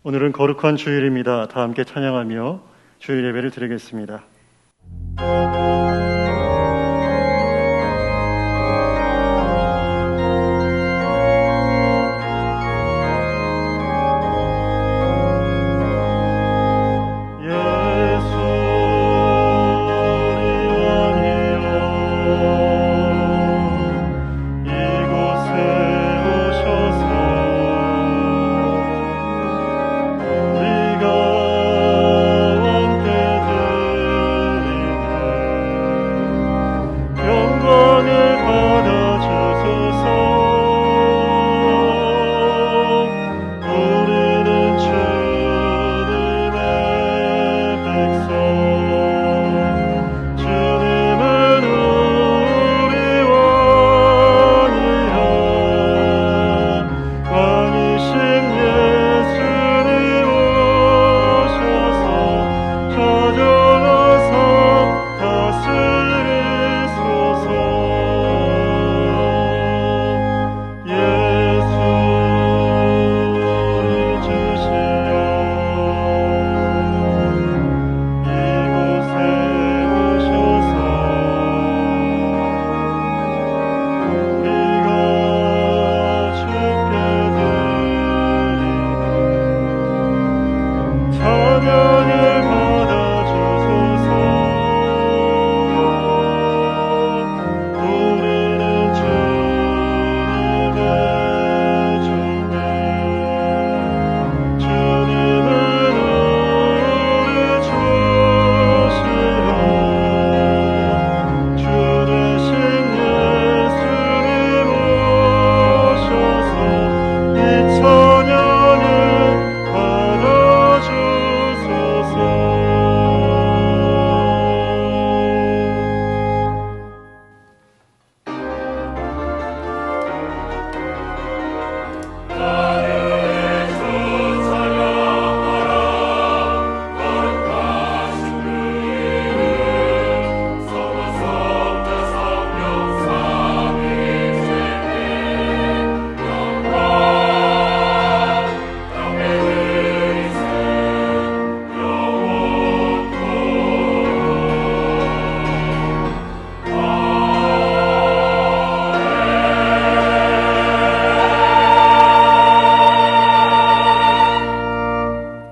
오늘은 거룩한 주일입니다. 다 함께 찬양하며 주일 예배를 드리겠습니다.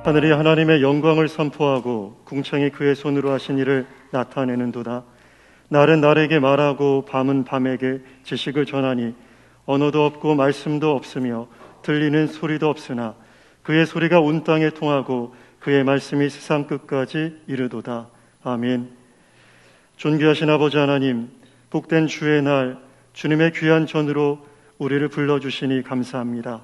하늘이 하나님의 영광을 선포하고 궁창이 그의 손으로 하신 일을 나타내는도다. 날은 날에게 말하고 밤은 밤에게 지식을 전하니 언어도 없고 말씀도 없으며 들리는 소리도 없으나 그의 소리가 온 땅에 통하고 그의 말씀이 세상 끝까지 이르도다. 아멘. 존귀하신 아버지 하나님, 복된 주의 날 주님의 귀한 전으로 우리를 불러주시니 감사합니다.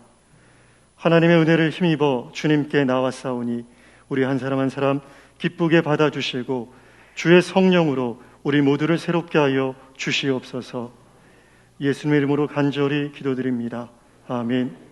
하나님의 은혜를 힘입어 주님께 나왔사오니 우리 한 사람 한 사람 기쁘게 받아주시고 주의 성령으로 우리 모두를 새롭게 하여 주시옵소서. 예수님의 이름으로 간절히 기도드립니다. 아멘.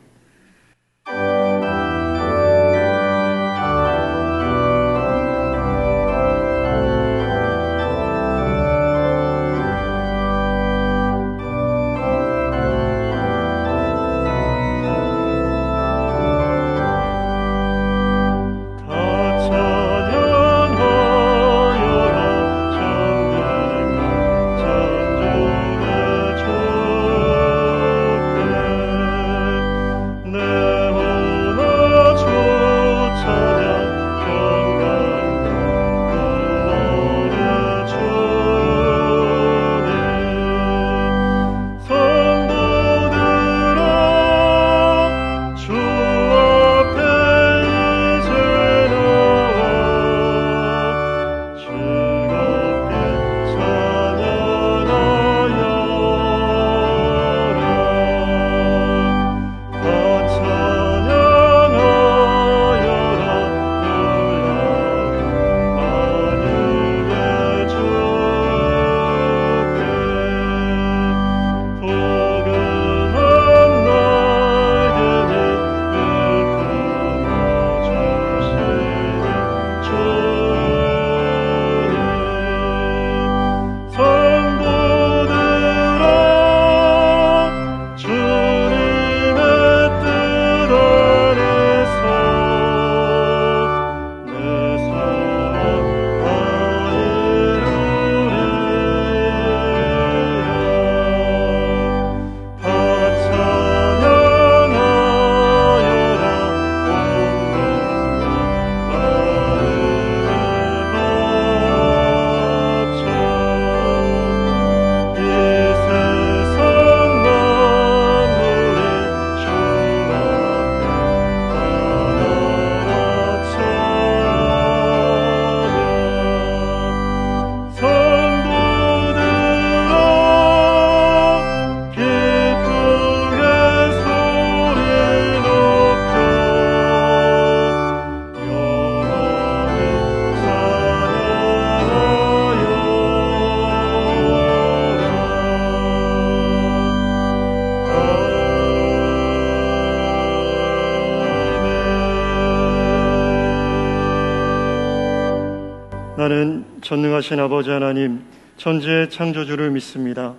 나는 전능하신 아버지 하나님, 천지의 창조주를 믿습니다.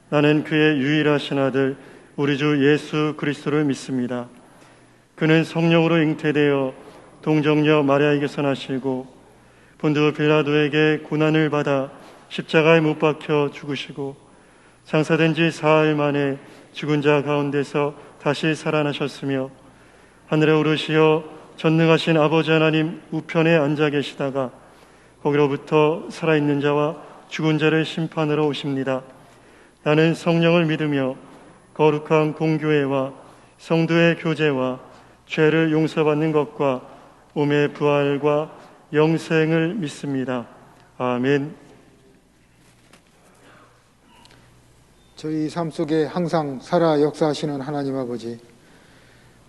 나는 그의 유일하신 아들, 우리 주 예수 그리스도를 믿습니다. 그는 성령으로 잉태되어 동정녀 마리아에게서 나시고 본드 빌라도에게 고난을 받아 십자가에 못 박혀 죽으시고 장사된 지 사흘 만에 죽은 자 가운데서 다시 살아나셨으며 하늘에 오르시어 전능하신 아버지 하나님 우편에 앉아 계시다가 거기로부터 살아있는 자와 죽은 자를 심판하러 오십니다. 나는 성령을 믿으며 거룩한 공교회와 성도의 교제와 죄를 용서받는 것과 몸의 부활과 영생을 믿습니다. 아멘. 저희 삶 속에 항상 살아 역사하시는 하나님 아버지,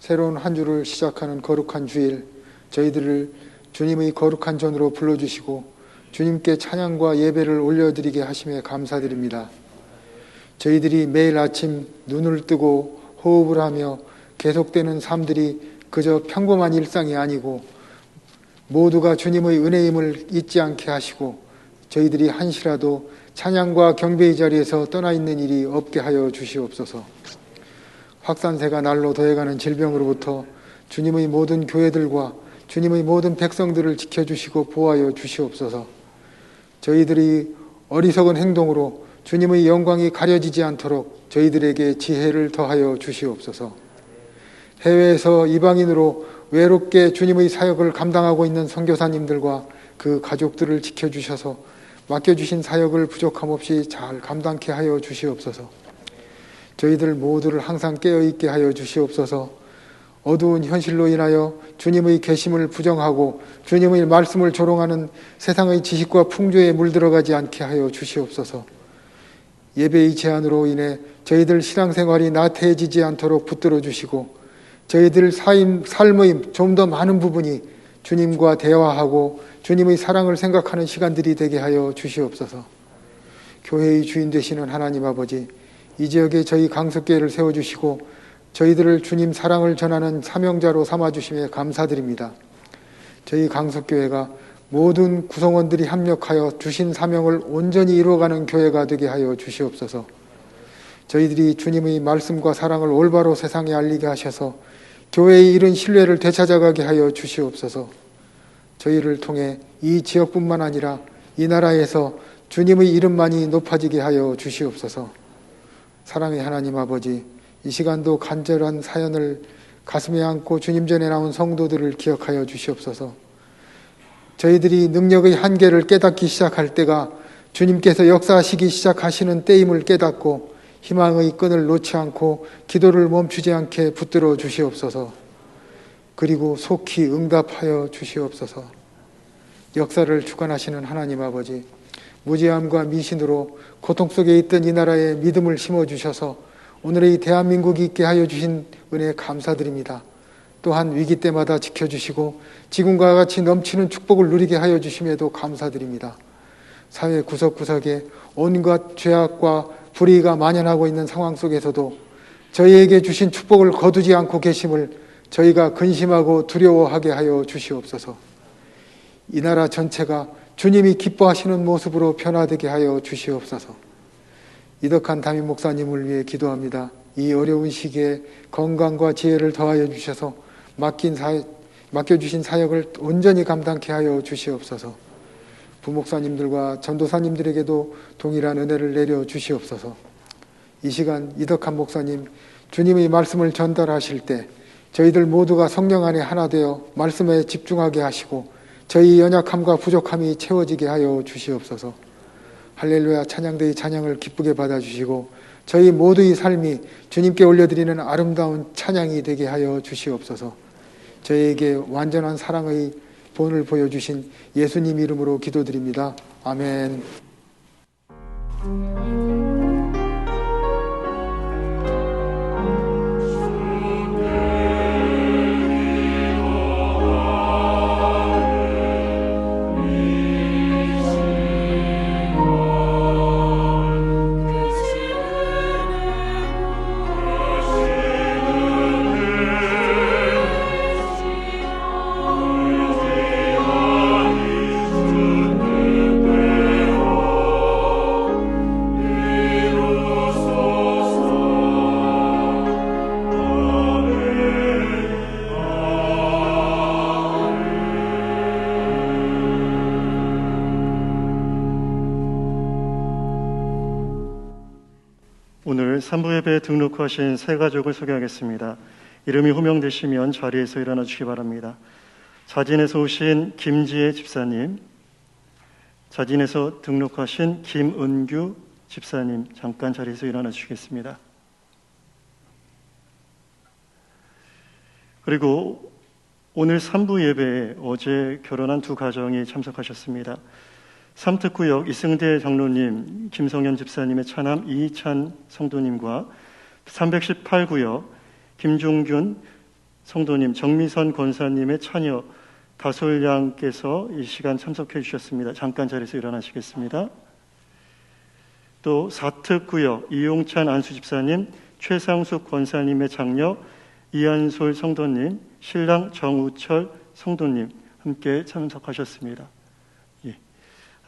새로운 한 주를 시작하는 거룩한 주일, 저희들을 주님의 거룩한 전으로 불러주시고 주님께 찬양과 예배를 올려드리게 하심에 감사드립니다. 저희들이 매일 아침 눈을 뜨고 호흡을 하며 계속되는 삶들이 그저 평범한 일상이 아니고 모두가 주님의 은혜임을 잊지 않게 하시고 저희들이 한시라도 찬양과 경배의 자리에서 떠나 있는 일이 없게 하여 주시옵소서. 확산세가 날로 더해가는 질병으로부터 주님의 모든 교회들과 주님의 모든 백성들을 지켜주시고 보호하여 주시옵소서. 저희들이 어리석은 행동으로 주님의 영광이 가려지지 않도록 저희들에게 지혜를 더하여 주시옵소서. 해외에서 이방인으로 외롭게 주님의 사역을 감당하고 있는 선교사님들과 그 가족들을 지켜주셔서 맡겨주신 사역을 부족함 없이 잘 감당케 하여 주시옵소서. 저희들 모두를 항상 깨어있게 하여 주시옵소서. 어두운 현실로 인하여 주님의 계심을 부정하고 주님의 말씀을 조롱하는 세상의 지식과 풍조에 물들어가지 않게 하여 주시옵소서. 예배의 제한으로 인해 저희들 신앙생활이 나태해지지 않도록 붙들어 주시고 저희들 삶의 좀 더 많은 부분이 주님과 대화하고 주님의 사랑을 생각하는 시간들이 되게 하여 주시옵소서. 교회의 주인 되시는 하나님 아버지, 이 지역에 저희 강석교회를 세워주시고 저희들을 주님 사랑을 전하는 사명자로 삼아주심에 감사드립니다. 저희 강석교회가 모든 구성원들이 협력하여 주신 사명을 온전히 이루어가는 교회가 되게 하여 주시옵소서. 저희들이 주님의 말씀과 사랑을 올바로 세상에 알리게 하셔서 교회의 이른 신뢰를 되찾아가게 하여 주시옵소서. 저희를 통해 이 지역뿐만 아니라 이 나라에서 주님의 이름만이 높아지게 하여 주시옵소서. 사랑의 하나님 아버지, 이 시간도 간절한 사연을 가슴에 안고 주님 전에 나온 성도들을 기억하여 주시옵소서. 저희들이 능력의 한계를 깨닫기 시작할 때가 주님께서 역사하시기 시작하시는 때임을 깨닫고 희망의 끈을 놓지 않고 기도를 멈추지 않게 붙들어 주시옵소서. 그리고 속히 응답하여 주시옵소서. 역사를 주관하시는 하나님 아버지, 무지함과 미신으로 고통 속에 있던 이 나라에 믿음을 심어주셔서 오늘의 대한민국이 있게 하여 주신 은혜에 감사드립니다. 또한 위기 때마다 지켜주시고 지금과 같이 넘치는 축복을 누리게 하여 주심에도 감사드립니다. 사회 구석구석에 온갖 죄악과 불의가 만연하고 있는 상황 속에서도 저희에게 주신 축복을 거두지 않고 계심을 저희가 근심하고 두려워하게 하여 주시옵소서. 이 나라 전체가 주님이 기뻐하시는 모습으로 변화되게 하여 주시옵소서. 이덕한 담임 목사님을 위해 기도합니다. 이 어려운 시기에 건강과 지혜를 더하여 주셔서 맡겨주신 사역을 온전히 감당케 하여 주시옵소서. 부목사님들과 전도사님들에게도 동일한 은혜를 내려 주시옵소서. 이 시간 이덕한 목사님, 주님의 말씀을 전달하실 때 저희들 모두가 성령 안에 하나 되어 말씀에 집중하게 하시고 저희 연약함과 부족함이 채워지게 하여 주시옵소서. 할렐루야 찬양대의 찬양을 기쁘게 받아주시고 저희 모두의 삶이 주님께 올려드리는 아름다운 찬양이 되게 하여 주시옵소서. 저희에게 완전한 사랑의 본을 보여주신 예수님 이름으로 기도드립니다. 아멘. Amen. 오늘 3부 예배에 등록하신 새 가족을 소개하겠습니다. 이름이 호명되시면 자리에서 일어나 주시기 바랍니다. 자진에서 오신 김지혜 집사님, 자진에서 등록하신 김은규 집사님, 잠깐 자리에서 일어나 주시겠습니다. 그리고 오늘 3부 예배에 어제 결혼한 두 가정이 참석하셨습니다. 삼특구역 이승대 장로님, 김성현 집사님의 차남 이희찬 성도님과 318구역 김종균 성도님, 정미선 권사님의 차녀 다솔양께서 이 시간 참석해 주셨습니다. 잠깐 자리에서 일어나시겠습니다. 또 4특구역 이용찬 안수집사님, 최상숙 권사님의 장녀 이한솔 성도님, 신랑 정우철 성도님 함께 참석하셨습니다.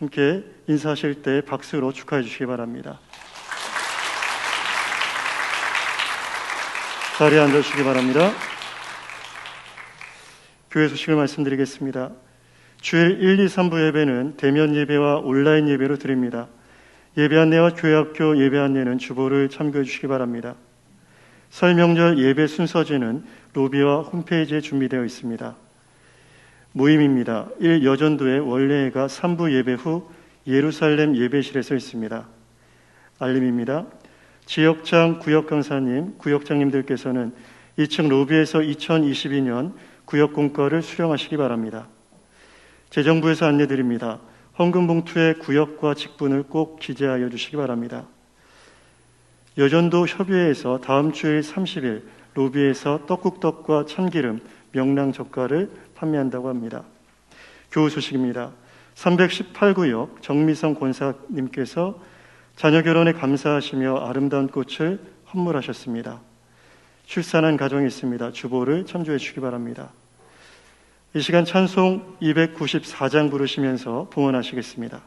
함께 인사하실 때 박수로 축하해 주시기 바랍니다. 자리에 앉아주시기 바랍니다. 교회 소식을 말씀드리겠습니다. 주일 1, 2, 3부 예배는 대면 예배와 온라인 예배로 드립니다. 예배 안내와 교회학교 예배 안내는 주보를 참고해 주시기 바랍니다. 설 명절 예배 순서지는 로비와 홈페이지에 준비되어 있습니다. 모임입니다. 1. 여전도의 원래가 3부 예배 후 예루살렘 예배실에서 있습니다. 알림입니다. 지역장 구역 강사님, 구역장님들께서는 2층 로비에서 2022년 구역 공과를 수령하시기 바랍니다. 재정부에서 안내드립니다. 헌금 봉투에 구역과 직분을 꼭 기재하여 주시기 바랍니다. 여전도 협의회에서 다음 주일 30일 로비에서 떡국떡과 참기름, 명랑젓갈을 판매한다고 합니다. 교우 소식입니다. 318구역 정미성 권사님께서 자녀 결혼에 감사하시며 아름다운 꽃을 헌물하셨습니다. 출산한 가정이 있습니다. 주보를 참조해 주시기 바랍니다. 이 시간 찬송 294장 부르시면서 봉헌하시겠습니다.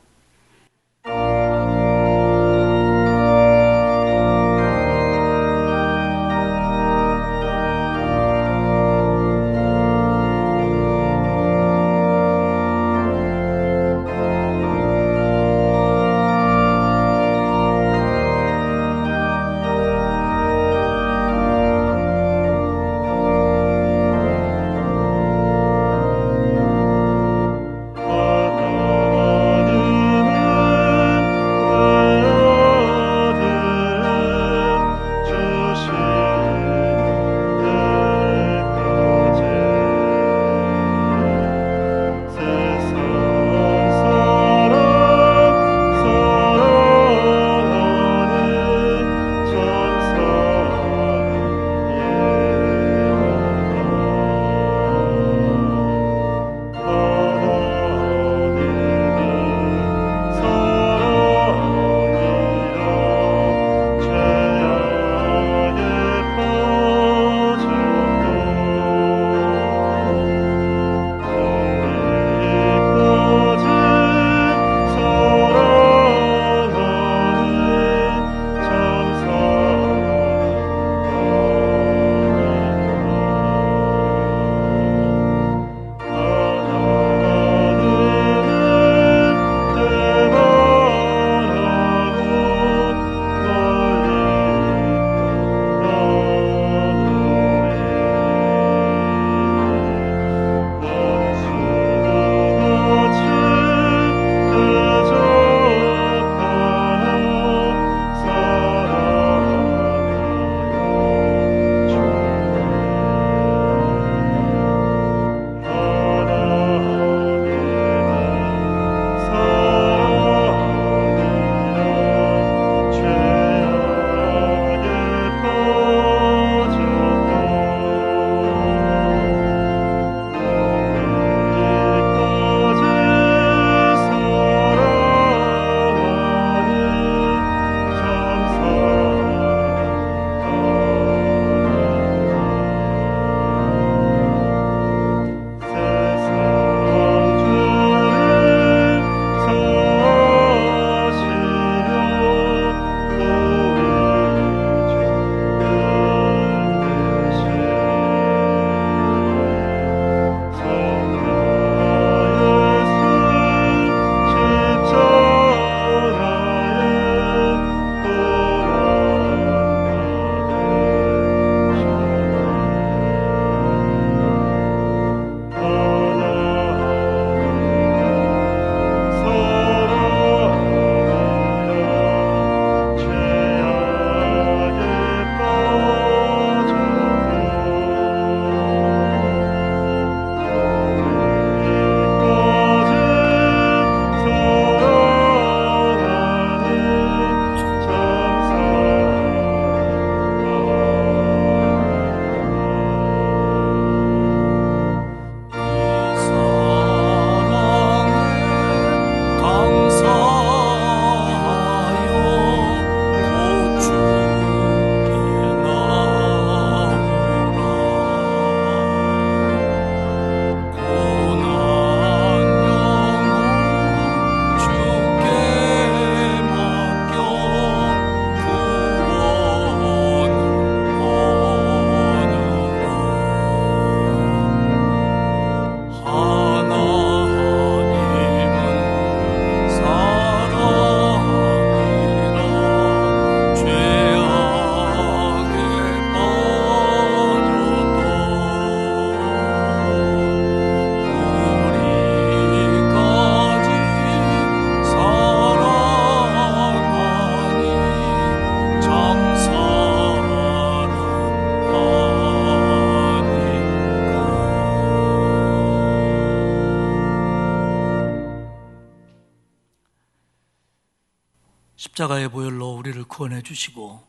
십자가의 보혈로 우리를 구원해 주시고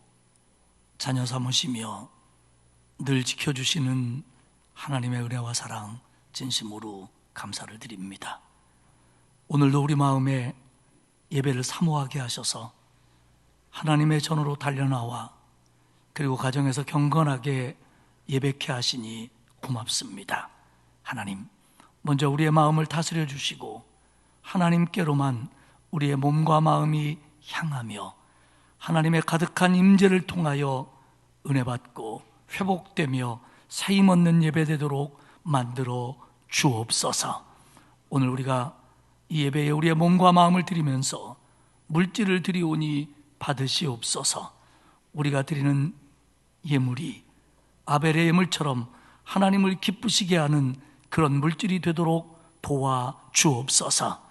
자녀 삼으시며 늘 지켜주시는 하나님의 은혜와 사랑 진심으로 감사를 드립니다. 오늘도 우리 마음에 예배를 사모하게 하셔서 하나님의 전으로 달려나와 그리고 가정에서 경건하게 예배케 하시니 고맙습니다. 하나님, 먼저 우리의 마음을 다스려 주시고 하나님께로만 우리의 몸과 마음이 향하며 하나님의 가득한 임재를 통하여 은혜 받고 회복되며 새 힘 얻는 예배되도록 만들어 주옵소서. 오늘 우리가 이 예배에 우리의 몸과 마음을 드리면서 물질을 드리오니 받으시옵소서. 우리가 드리는 예물이 아벨의 예물처럼 하나님을 기쁘시게 하는 그런 물질이 되도록 도와 주옵소서.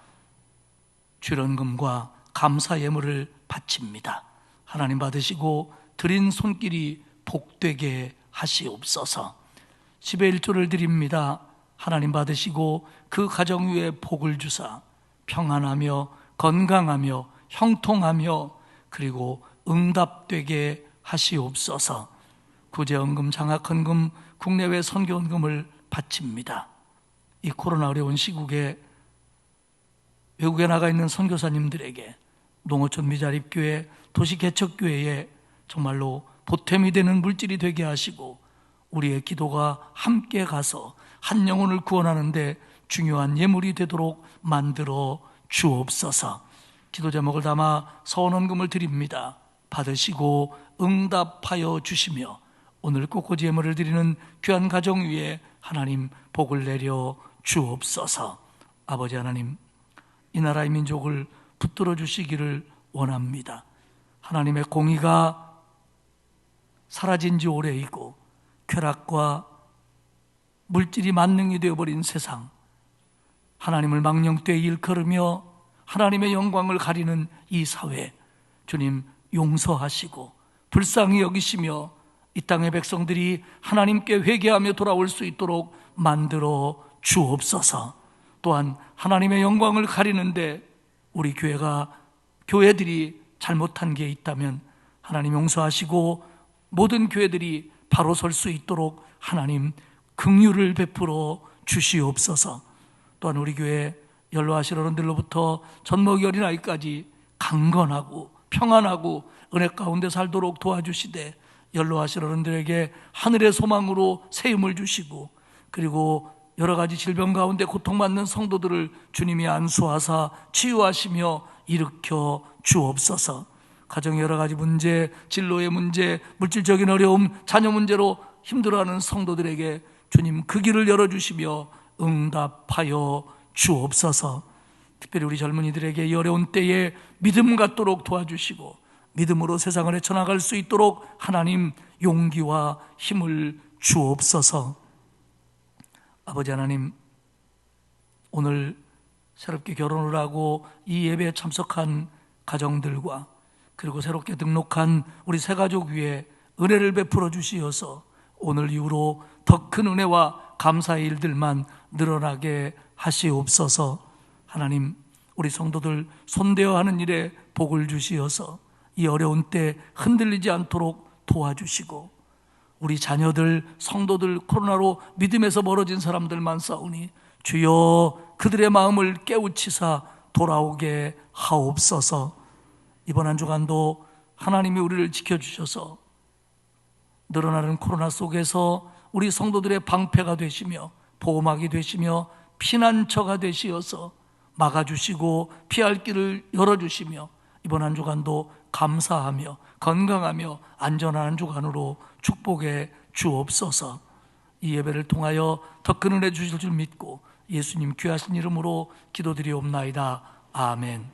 출연금과 감사 예물을 바칩니다. 하나님 받으시고 드린 손길이 복되게 하시옵소서. 10의 1조를 드립니다. 하나님 받으시고 그 가정 위에 복을 주사 평안하며 건강하며 형통하며 그리고 응답되게 하시옵소서. 구제헌금, 장학헌금, 국내외 선교헌금을 바칩니다. 이 코로나 어려운 시국에 외국에 나가 있는 선교사님들에게 농어촌 미자립교회, 도시개척교회에 정말로 보탬이 되는 물질이 되게 하시고 우리의 기도가 함께 가서 한 영혼을 구원하는 데 중요한 예물이 되도록 만들어 주옵소서. 기도 제목을 담아 서원헌금을 드립니다. 받으시고 응답하여 주시며 오늘 꽃꽂이 예물을 드리는 귀한 가정 위에 하나님 복을 내려 주옵소서. 아버지 하나님, 이 나라의 민족을 붙들어 주시기를 원합니다. 하나님의 공의가 사라진 지 오래이고 쾌락과 물질이 만능이 되어버린 세상, 하나님을 망령되이 일컬으며 하나님의 영광을 가리는 이 사회, 주님 용서하시고 불쌍히 여기시며 이 땅의 백성들이 하나님께 회개하며 돌아올 수 있도록 만들어 주옵소서. 또한 하나님의 영광을 가리는데 우리 교회들이 잘못한 게 있다면 하나님 용서하시고 모든 교회들이 바로 설 수 있도록 하나님 긍휼을 베풀어 주시옵소서. 또한 우리 교회 연로하신 어른들로부터 젖먹이 어린아이까지 강건하고 평안하고 은혜 가운데 살도록 도와주시되 연로하신 어른들에게 하늘의 소망으로 새 힘을 주시고 그리고 여러 가지 질병 가운데 고통받는 성도들을 주님이 안수하사 치유하시며 일으켜 주옵소서. 가정의 여러 가지 문제, 진로의 문제, 물질적인 어려움, 자녀 문제로 힘들어하는 성도들에게 주님 그 길을 열어주시며 응답하여 주옵소서. 특별히 우리 젊은이들에게 이 어려운 때에 믿음 갖도록 도와주시고 믿음으로 세상을 헤쳐나갈 수 있도록 하나님 용기와 힘을 주옵소서. 아버지 하나님, 오늘 새롭게 결혼을 하고 이 예배에 참석한 가정들과 그리고 새롭게 등록한 우리 새가족 위에 은혜를 베풀어 주시어서 오늘 이후로 더 큰 은혜와 감사의 일들만 늘어나게 하시옵소서. 하나님, 우리 성도들 손대어 하는 일에 복을 주시어서 이 어려운 때 흔들리지 않도록 도와주시고 우리 자녀들, 성도들 코로나로 믿음에서 멀어진 사람들만 싸우니 주여 그들의 마음을 깨우치사 돌아오게 하옵소서. 이번 한 주간도 하나님이 우리를 지켜주셔서 늘어나는 코로나 속에서 우리 성도들의 방패가 되시며 보호막이 되시며 피난처가 되시어서 막아주시고 피할 길을 열어주시며 이번 한 주간도 감사하며 건강하며 안전한 한 주간으로 축복해 주옵소서. 이 예배를 통하여 더 큰 은혜 주실 줄 믿고 예수님 귀하신 이름으로 기도드리옵나이다. 아멘.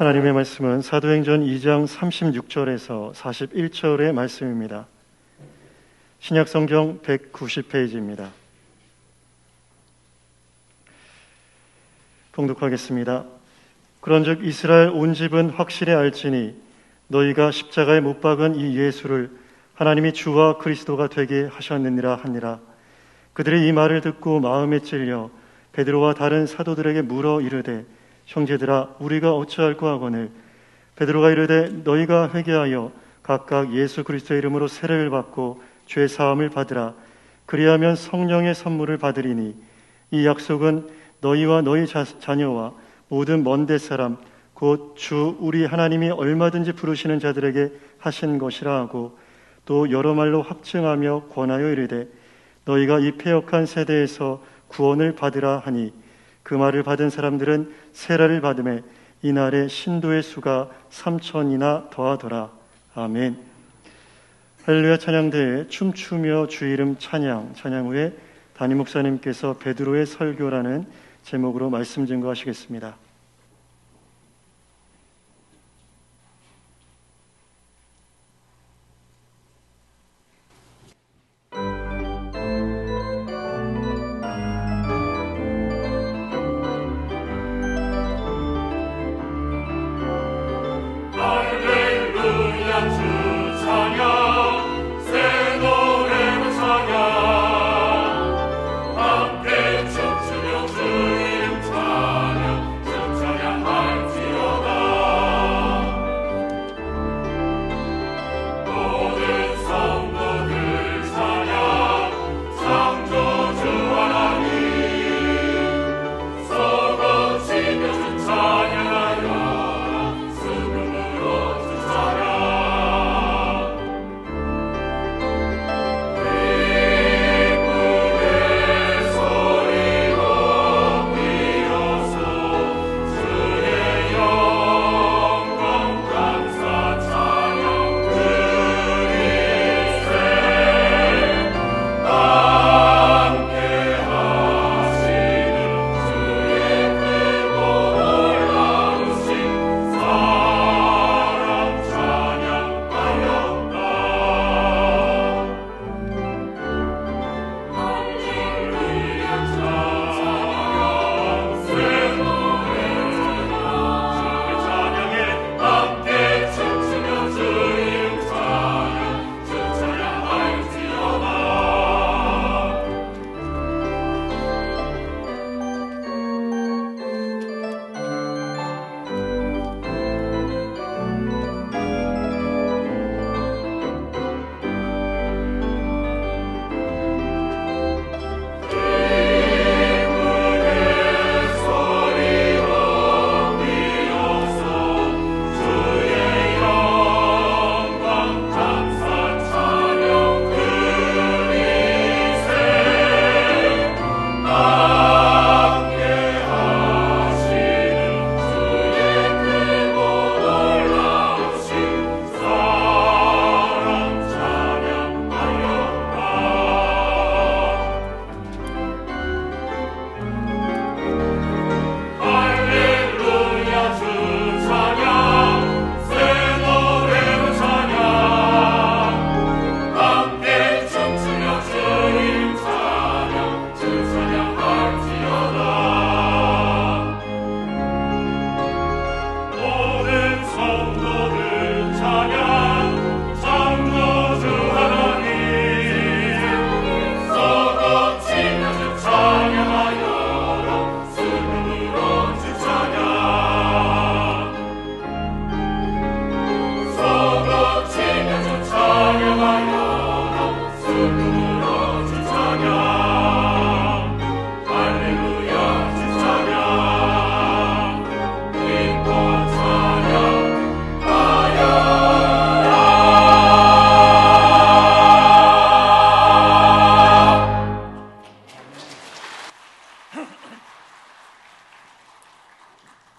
하나님의 말씀은 사도행전 2장 36절에서 41절의 말씀입니다. 신약성경 190페이지입니다. 봉독하겠습니다. 그런즉 이스라엘 온 집은 확실히 알지니 너희가 십자가에 못 박은 이 예수를 하나님이 주와 그리스도가 되게 하셨느니라 하니라. 그들이 이 말을 듣고 마음에 찔려 베드로와 다른 사도들에게 물어 이르되 형제들아 우리가 어찌할꼬 하거늘 베드로가 이르되 너희가 회개하여 각각 예수 그리스도의 이름으로 세례를 받고 죄 사함을 받으라. 그리하면 성령의 선물을 받으리니 이 약속은 너희와 너희 자녀와 모든 먼 데 사람 곧 주 우리 하나님이 얼마든지 부르시는 자들에게 하신 것이라 하고 또 여러 말로 확증하며 권하여 이르되 너희가 이 패역한 세대에서 구원을 받으라 하니 그 말을 받은 사람들은 세례를 받음에 이날에 신도의 수가 3,000이나 더하더라. 아멘. 할렐루야 찬양대에 춤추며 주 이름 찬양 후에 담임 목사님께서 베드로의 설교라는 제목으로 말씀 증거하시겠습니다.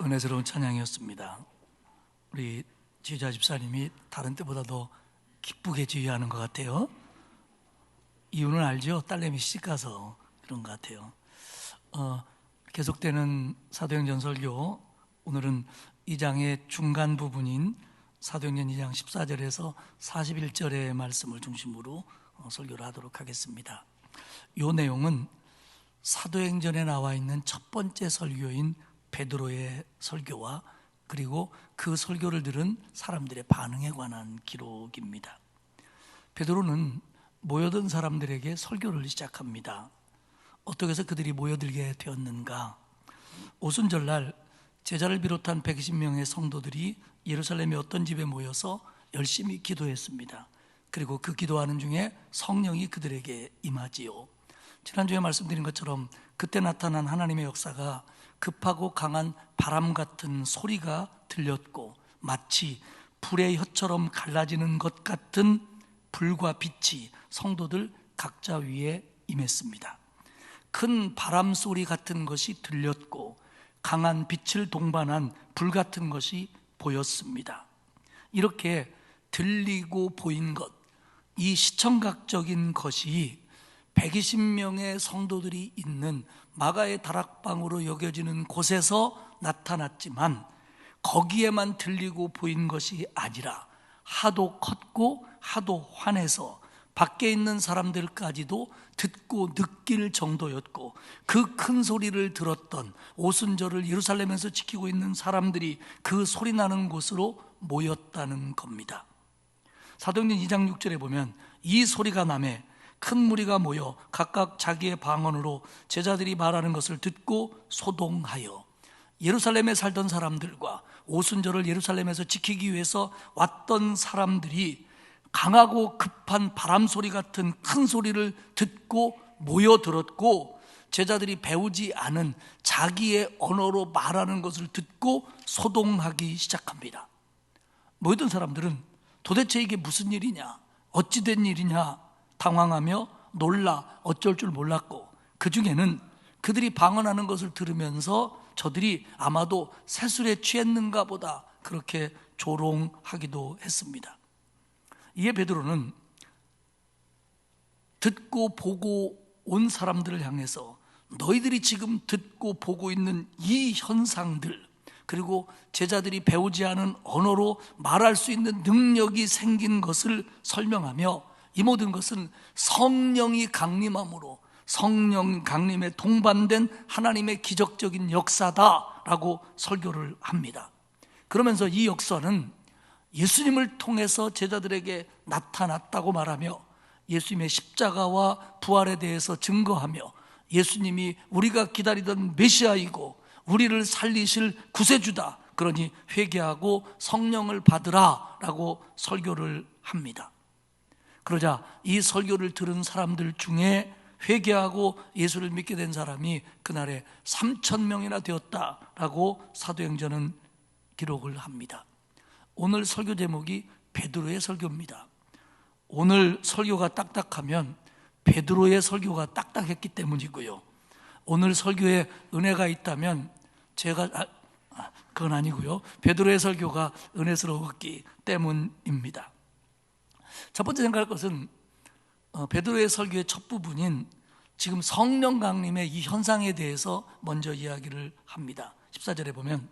은혜스러운 찬양이었습니다. 우리 지휘자 집사님이 다른 때보다도 기쁘게 지휘하는 것 같아요. 이유는 알죠? 딸내미 시집 가서 그런 것 같아요. 계속되는 사도행전 설교, 오늘은 2장의 중간 부분인 사도행전 2장 14절에서 41절의 말씀을 중심으로 설교를 하도록 하겠습니다. 이 내용은 사도행전에 나와 있는 첫 번째 설교인 베드로의 설교와 그리고 그 설교를 들은 사람들의 반응에 관한 기록입니다. 베드로는 모여든 사람들에게 설교를 시작합니다. 어떻게 해서 그들이 모여들게 되었는가? 오순절날 제자를 비롯한 120명의 성도들이 예루살렘의 어떤 집에 모여서 열심히 기도했습니다. 그리고 그 기도하는 중에 성령이 그들에게 임하지요. 지난주에 말씀드린 것처럼 그때 나타난 하나님의 역사가 급하고 강한 바람 같은 소리가 들렸고 마치 불의 혀처럼 갈라지는 것 같은 불과 빛이 성도들 각자 위에 임했습니다. 큰 바람 소리 같은 것이 들렸고 강한 빛을 동반한 불 같은 것이 보였습니다. 이렇게 들리고 보인 것, 이 시청각적인 것이 120명의 성도들이 있는 마가의 다락방으로 여겨지는 곳에서 나타났지만 거기에만 들리고 보인 것이 아니라 하도 컸고 하도 환해서 밖에 있는 사람들까지도 듣고 느낄 정도였고 그 큰 소리를 들었던 오순절을 예루살렘에서 지키고 있는 사람들이 그 소리 나는 곳으로 모였다는 겁니다. 사도행전 2장 6절에 보면 이 소리가 나매 큰 무리가 모여 각각 자기의 방언으로 제자들이 말하는 것을 듣고 소동하여 예루살렘에 살던 사람들과 오순절을 예루살렘에서 지키기 위해서 왔던 사람들이 강하고 급한 바람 소리 같은 큰 소리를 듣고 모여들었고 제자들이 배우지 않은 자기의 언어로 말하는 것을 듣고 소동하기 시작합니다. 모였던 사람들은 도대체 이게 무슨 일이냐, 어찌된 일이냐 당황하며 놀라 어쩔 줄 몰랐고 그 중에는 그들이 방언하는 것을 들으면서 저들이 아마도 새술에 취했는가 보다 그렇게 조롱하기도 했습니다. 이에 베드로는 듣고 보고 온 사람들을 향해서 너희들이 지금 듣고 보고 있는 이 현상들 그리고 제자들이 배우지 않은 언어로 말할 수 있는 능력이 생긴 것을 설명하며 이 모든 것은 성령이 강림함으로 성령 강림에 동반된 하나님의 기적적인 역사다라고 설교를 합니다. 그러면서 이 역사는 예수님을 통해서 제자들에게 나타났다고 말하며 예수님의 십자가와 부활에 대해서 증거하며 예수님이 우리가 기다리던 메시아이고 우리를 살리실 구세주다. 그러니 회개하고 성령을 받으라 라고 설교를 합니다. 그러자 이 설교를 들은 사람들 중에 회개하고 예수를 믿게 된 사람이 그날에 3,000명이나 되었다라고 사도행전은 기록을 합니다. 오늘 설교 제목이 베드로의 설교입니다. 오늘 설교가 딱딱하면 베드로의 설교가 딱딱했기 때문이고요. 오늘 설교에 은혜가 있다면 그건 아니고요. 베드로의 설교가 은혜스러웠기 때문입니다. 첫 번째 생각할 것은 베드로의 설교의 첫 부분인 지금 성령 강림의 이 현상에 대해서 먼저 이야기를 합니다. 14절에 보면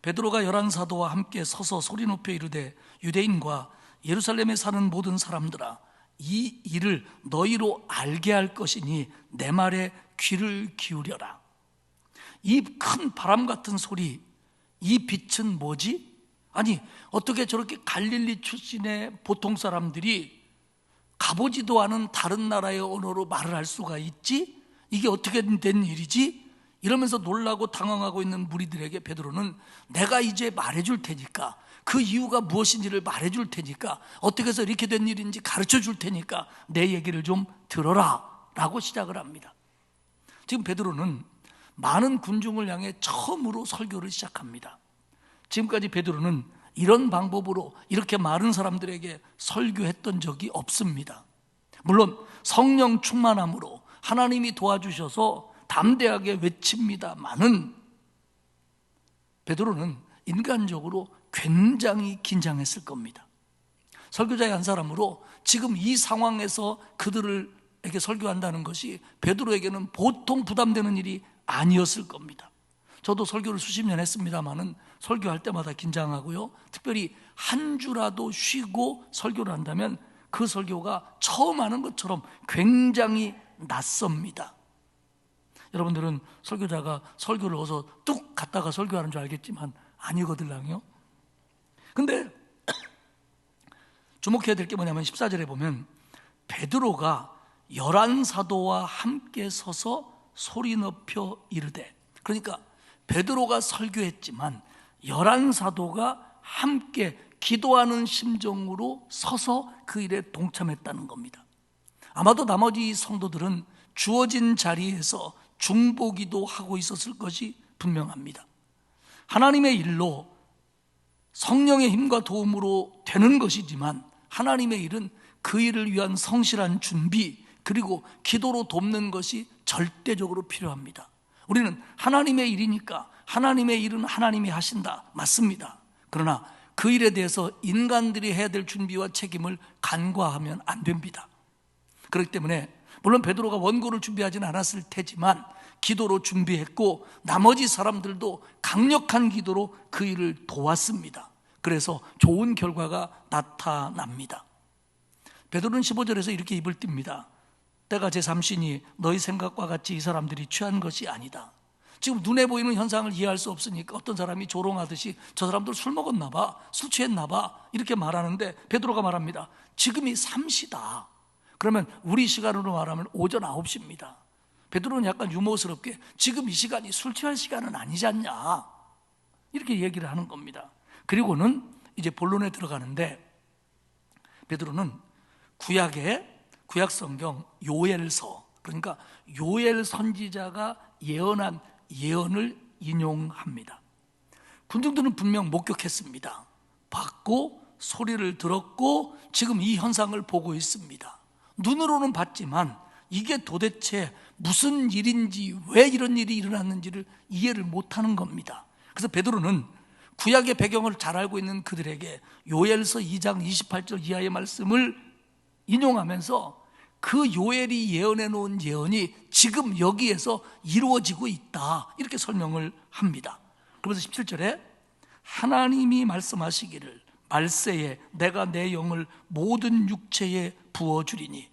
베드로가 11사도와 함께 서서 소리 높여 이르되 유대인과 예루살렘에 사는 모든 사람들아 이 일을 너희로 알게 할 것이니 내 말에 귀를 기울여라. 이 큰 바람 같은 소리, 이 빛은 뭐지? 아니 어떻게 저렇게 갈릴리 출신의 보통 사람들이 가보지도 않은 다른 나라의 언어로 말을 할 수가 있지? 이게 어떻게 된 일이지? 이러면서 놀라고 당황하고 있는 무리들에게 베드로는 내가 이제 말해줄 테니까 그 이유가 무엇인지를 말해줄 테니까 어떻게 해서 이렇게 된 일인지 가르쳐줄 테니까 내 얘기를 좀 들어라 라고 시작을 합니다. 지금 베드로는 많은 군중을 향해 처음으로 설교를 시작합니다. 지금까지 베드로는 이런 방법으로 이렇게 많은 사람들에게 설교했던 적이 없습니다. 물론 성령 충만함으로 하나님이 도와주셔서 담대하게 외칩니다마는 베드로는 인간적으로 굉장히 긴장했을 겁니다. 설교자의 한 사람으로 지금 이 상황에서 그들에게 설교한다는 것이 베드로에게는 보통 부담되는 일이 아니었을 겁니다. 저도 설교를 수십 년 했습니다마는 설교할 때마다 긴장하고요. 특별히 한 주라도 쉬고 설교를 한다면 그 설교가 처음 하는 것처럼 굉장히 낯섭니다. 여러분들은 설교자가 설교를 어서 뚝 갔다가 설교하는 줄 알겠지만 아니거든요. 근데 주목해야 될 게 뭐냐면 14절에 보면 베드로가 11사도와 함께 서서 소리 높여 이르되, 그러니까 베드로가 설교했지만 11사도가 함께 기도하는 심정으로 서서 그 일에 동참했다는 겁니다. 아마도 나머지 성도들은 주어진 자리에서 중보기도 하고 있었을 것이 분명합니다. 하나님의 일로 성령의 힘과 도움으로 되는 것이지만 하나님의 일은 그 일을 위한 성실한 준비 그리고 기도로 돕는 것이 절대적으로 필요합니다. 우리는 하나님의 일이니까 하나님의 일은 하나님이 하신다, 맞습니다. 그러나 그 일에 대해서 인간들이 해야 될 준비와 책임을 간과하면 안 됩니다. 그렇기 때문에 물론 베드로가 원고를 준비하지는 않았을 테지만 기도로 준비했고 나머지 사람들도 강력한 기도로 그 일을 도왔습니다. 그래서 좋은 결과가 나타납니다. 베드로는 15절에서 이렇게 입을 띱니다. 때가 제3시니 너희 생각과 같이 이 사람들이 취한 것이 아니다. 지금 눈에 보이는 현상을 이해할 수 없으니까 어떤 사람이 조롱하듯이 저 사람들 술 먹었나 봐, 술 취했나 봐 이렇게 말하는데 베드로가 말합니다. 지금이 3시다. 그러면 우리 시간으로 말하면 오전 9시입니다. 베드로는 약간 유머스럽게 지금 이 시간이 술 취할 시간은 아니지 않냐 이렇게 얘기를 하는 겁니다. 그리고는 이제 본론에 들어가는데 베드로는 구약 성경 요엘서, 그러니까 요엘 선지자가 예언한 예언을 인용합니다. 군중들은 분명 목격했습니다. 봤고 소리를 들었고 지금 이 현상을 보고 있습니다. 눈으로는 봤지만 이게 도대체 무슨 일인지 왜 이런 일이 일어났는지를 이해를 못하는 겁니다. 그래서 베드로는 구약의 배경을 잘 알고 있는 그들에게 요엘서 2장 28절 이하의 말씀을 인용하면서 그 요엘이 예언해 놓은 예언이 지금 여기에서 이루어지고 있다 이렇게 설명을 합니다. 그러면서 17절에 하나님이 말씀하시기를 말세에 내가 내 영을 모든 육체에 부어주리니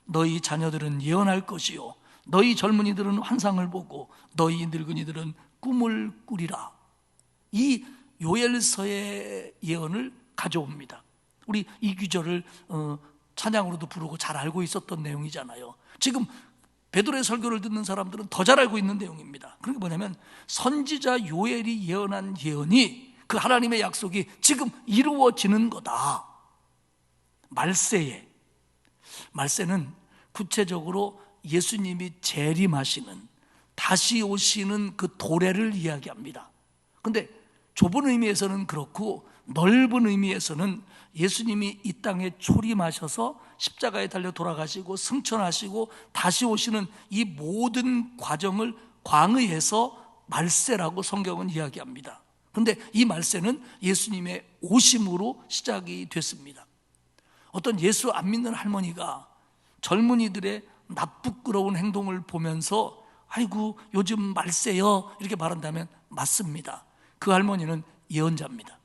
너희 자녀들은 예언할 것이요 너희 젊은이들은 환상을 보고 너희 늙은이들은 꿈을 꾸리라. 이 요엘서의 예언을 가져옵니다. 우리 이 구절을 찬양으로도 부르고 잘 알고 있었던 내용이잖아요. 지금 베드로의 설교를 듣는 사람들은 더 잘 알고 있는 내용입니다. 그게 뭐냐면 선지자 요엘이 예언한 예언이 그 하나님의 약속이 지금 이루어지는 거다. 말세는 구체적으로 예수님이 재림하시는 다시 오시는 그 도래를 이야기합니다. 그런데 좁은 의미에서는 그렇고 넓은 의미에서는 예수님이 이 땅에 초림하셔서 십자가에 달려 돌아가시고 승천하시고 다시 오시는 이 모든 과정을 광의해서 말세라고 성경은 이야기합니다. 그런데 이 말세는 예수님의 오심으로 시작이 됐습니다. 어떤 예수 안 믿는 할머니가 젊은이들의 나쁘끄러운 행동을 보면서 아이고 요즘 말세요 이렇게 말한다면 맞습니다. 그 할머니는 예언자입니다.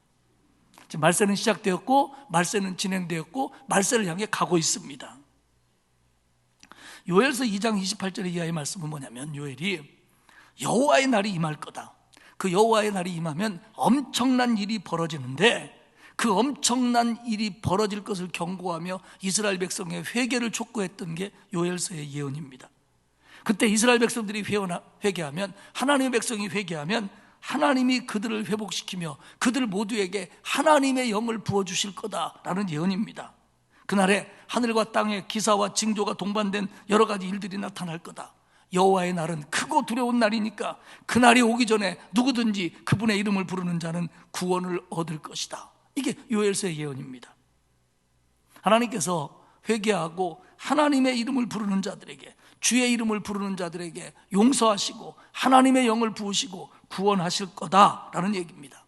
지금 말세는 시작되었고 말세는 진행되었고 말세를 향해 가고 있습니다. 요엘서 2장 28절 이하의 말씀은 뭐냐면 요엘이 여호와의 날이 임할 거다. 그 여호와의 날이 임하면 엄청난 일이 벌어지는데 그 엄청난 일이 벌어질 것을 경고하며 이스라엘 백성의 회개를 촉구했던 게 요엘서의 예언입니다. 그때 이스라엘 백성들이 회개하면 하나님의 백성이 회개하면 하나님이 그들을 회복시키며 그들 모두에게 하나님의 영을 부어주실 거다라는 예언입니다. 그날에 하늘과 땅의 기사와 징조가 동반된 여러 가지 일들이 나타날 거다. 여호와의 날은 크고 두려운 날이니까 그날이 오기 전에 누구든지 그분의 이름을 부르는 자는 구원을 얻을 것이다. 이게 요엘서의 예언입니다. 하나님께서 회개하고 하나님의 이름을 부르는 자들에게 주의 이름을 부르는 자들에게 용서하시고 하나님의 영을 부으시고 구원하실 거다라는 얘기입니다.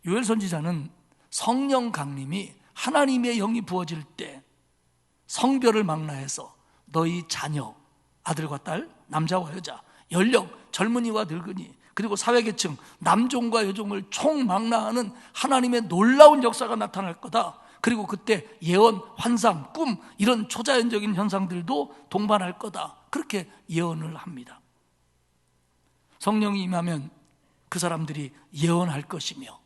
요엘 선지자는 성령 강림이 하나님의 영이 부어질 때 성별을 망라해서 너희 자녀, 아들과 딸, 남자와 여자 연령, 젊은이와 늙은이, 그리고 사회계층, 남종과 여종을 총망라하는 하나님의 놀라운 역사가 나타날 거다. 그리고 그때 예언, 환상, 꿈 이런 초자연적인 현상들도 동반할 거다. 그렇게 예언을 합니다. 성령이 임하면 그 사람들이 예언할 것이며,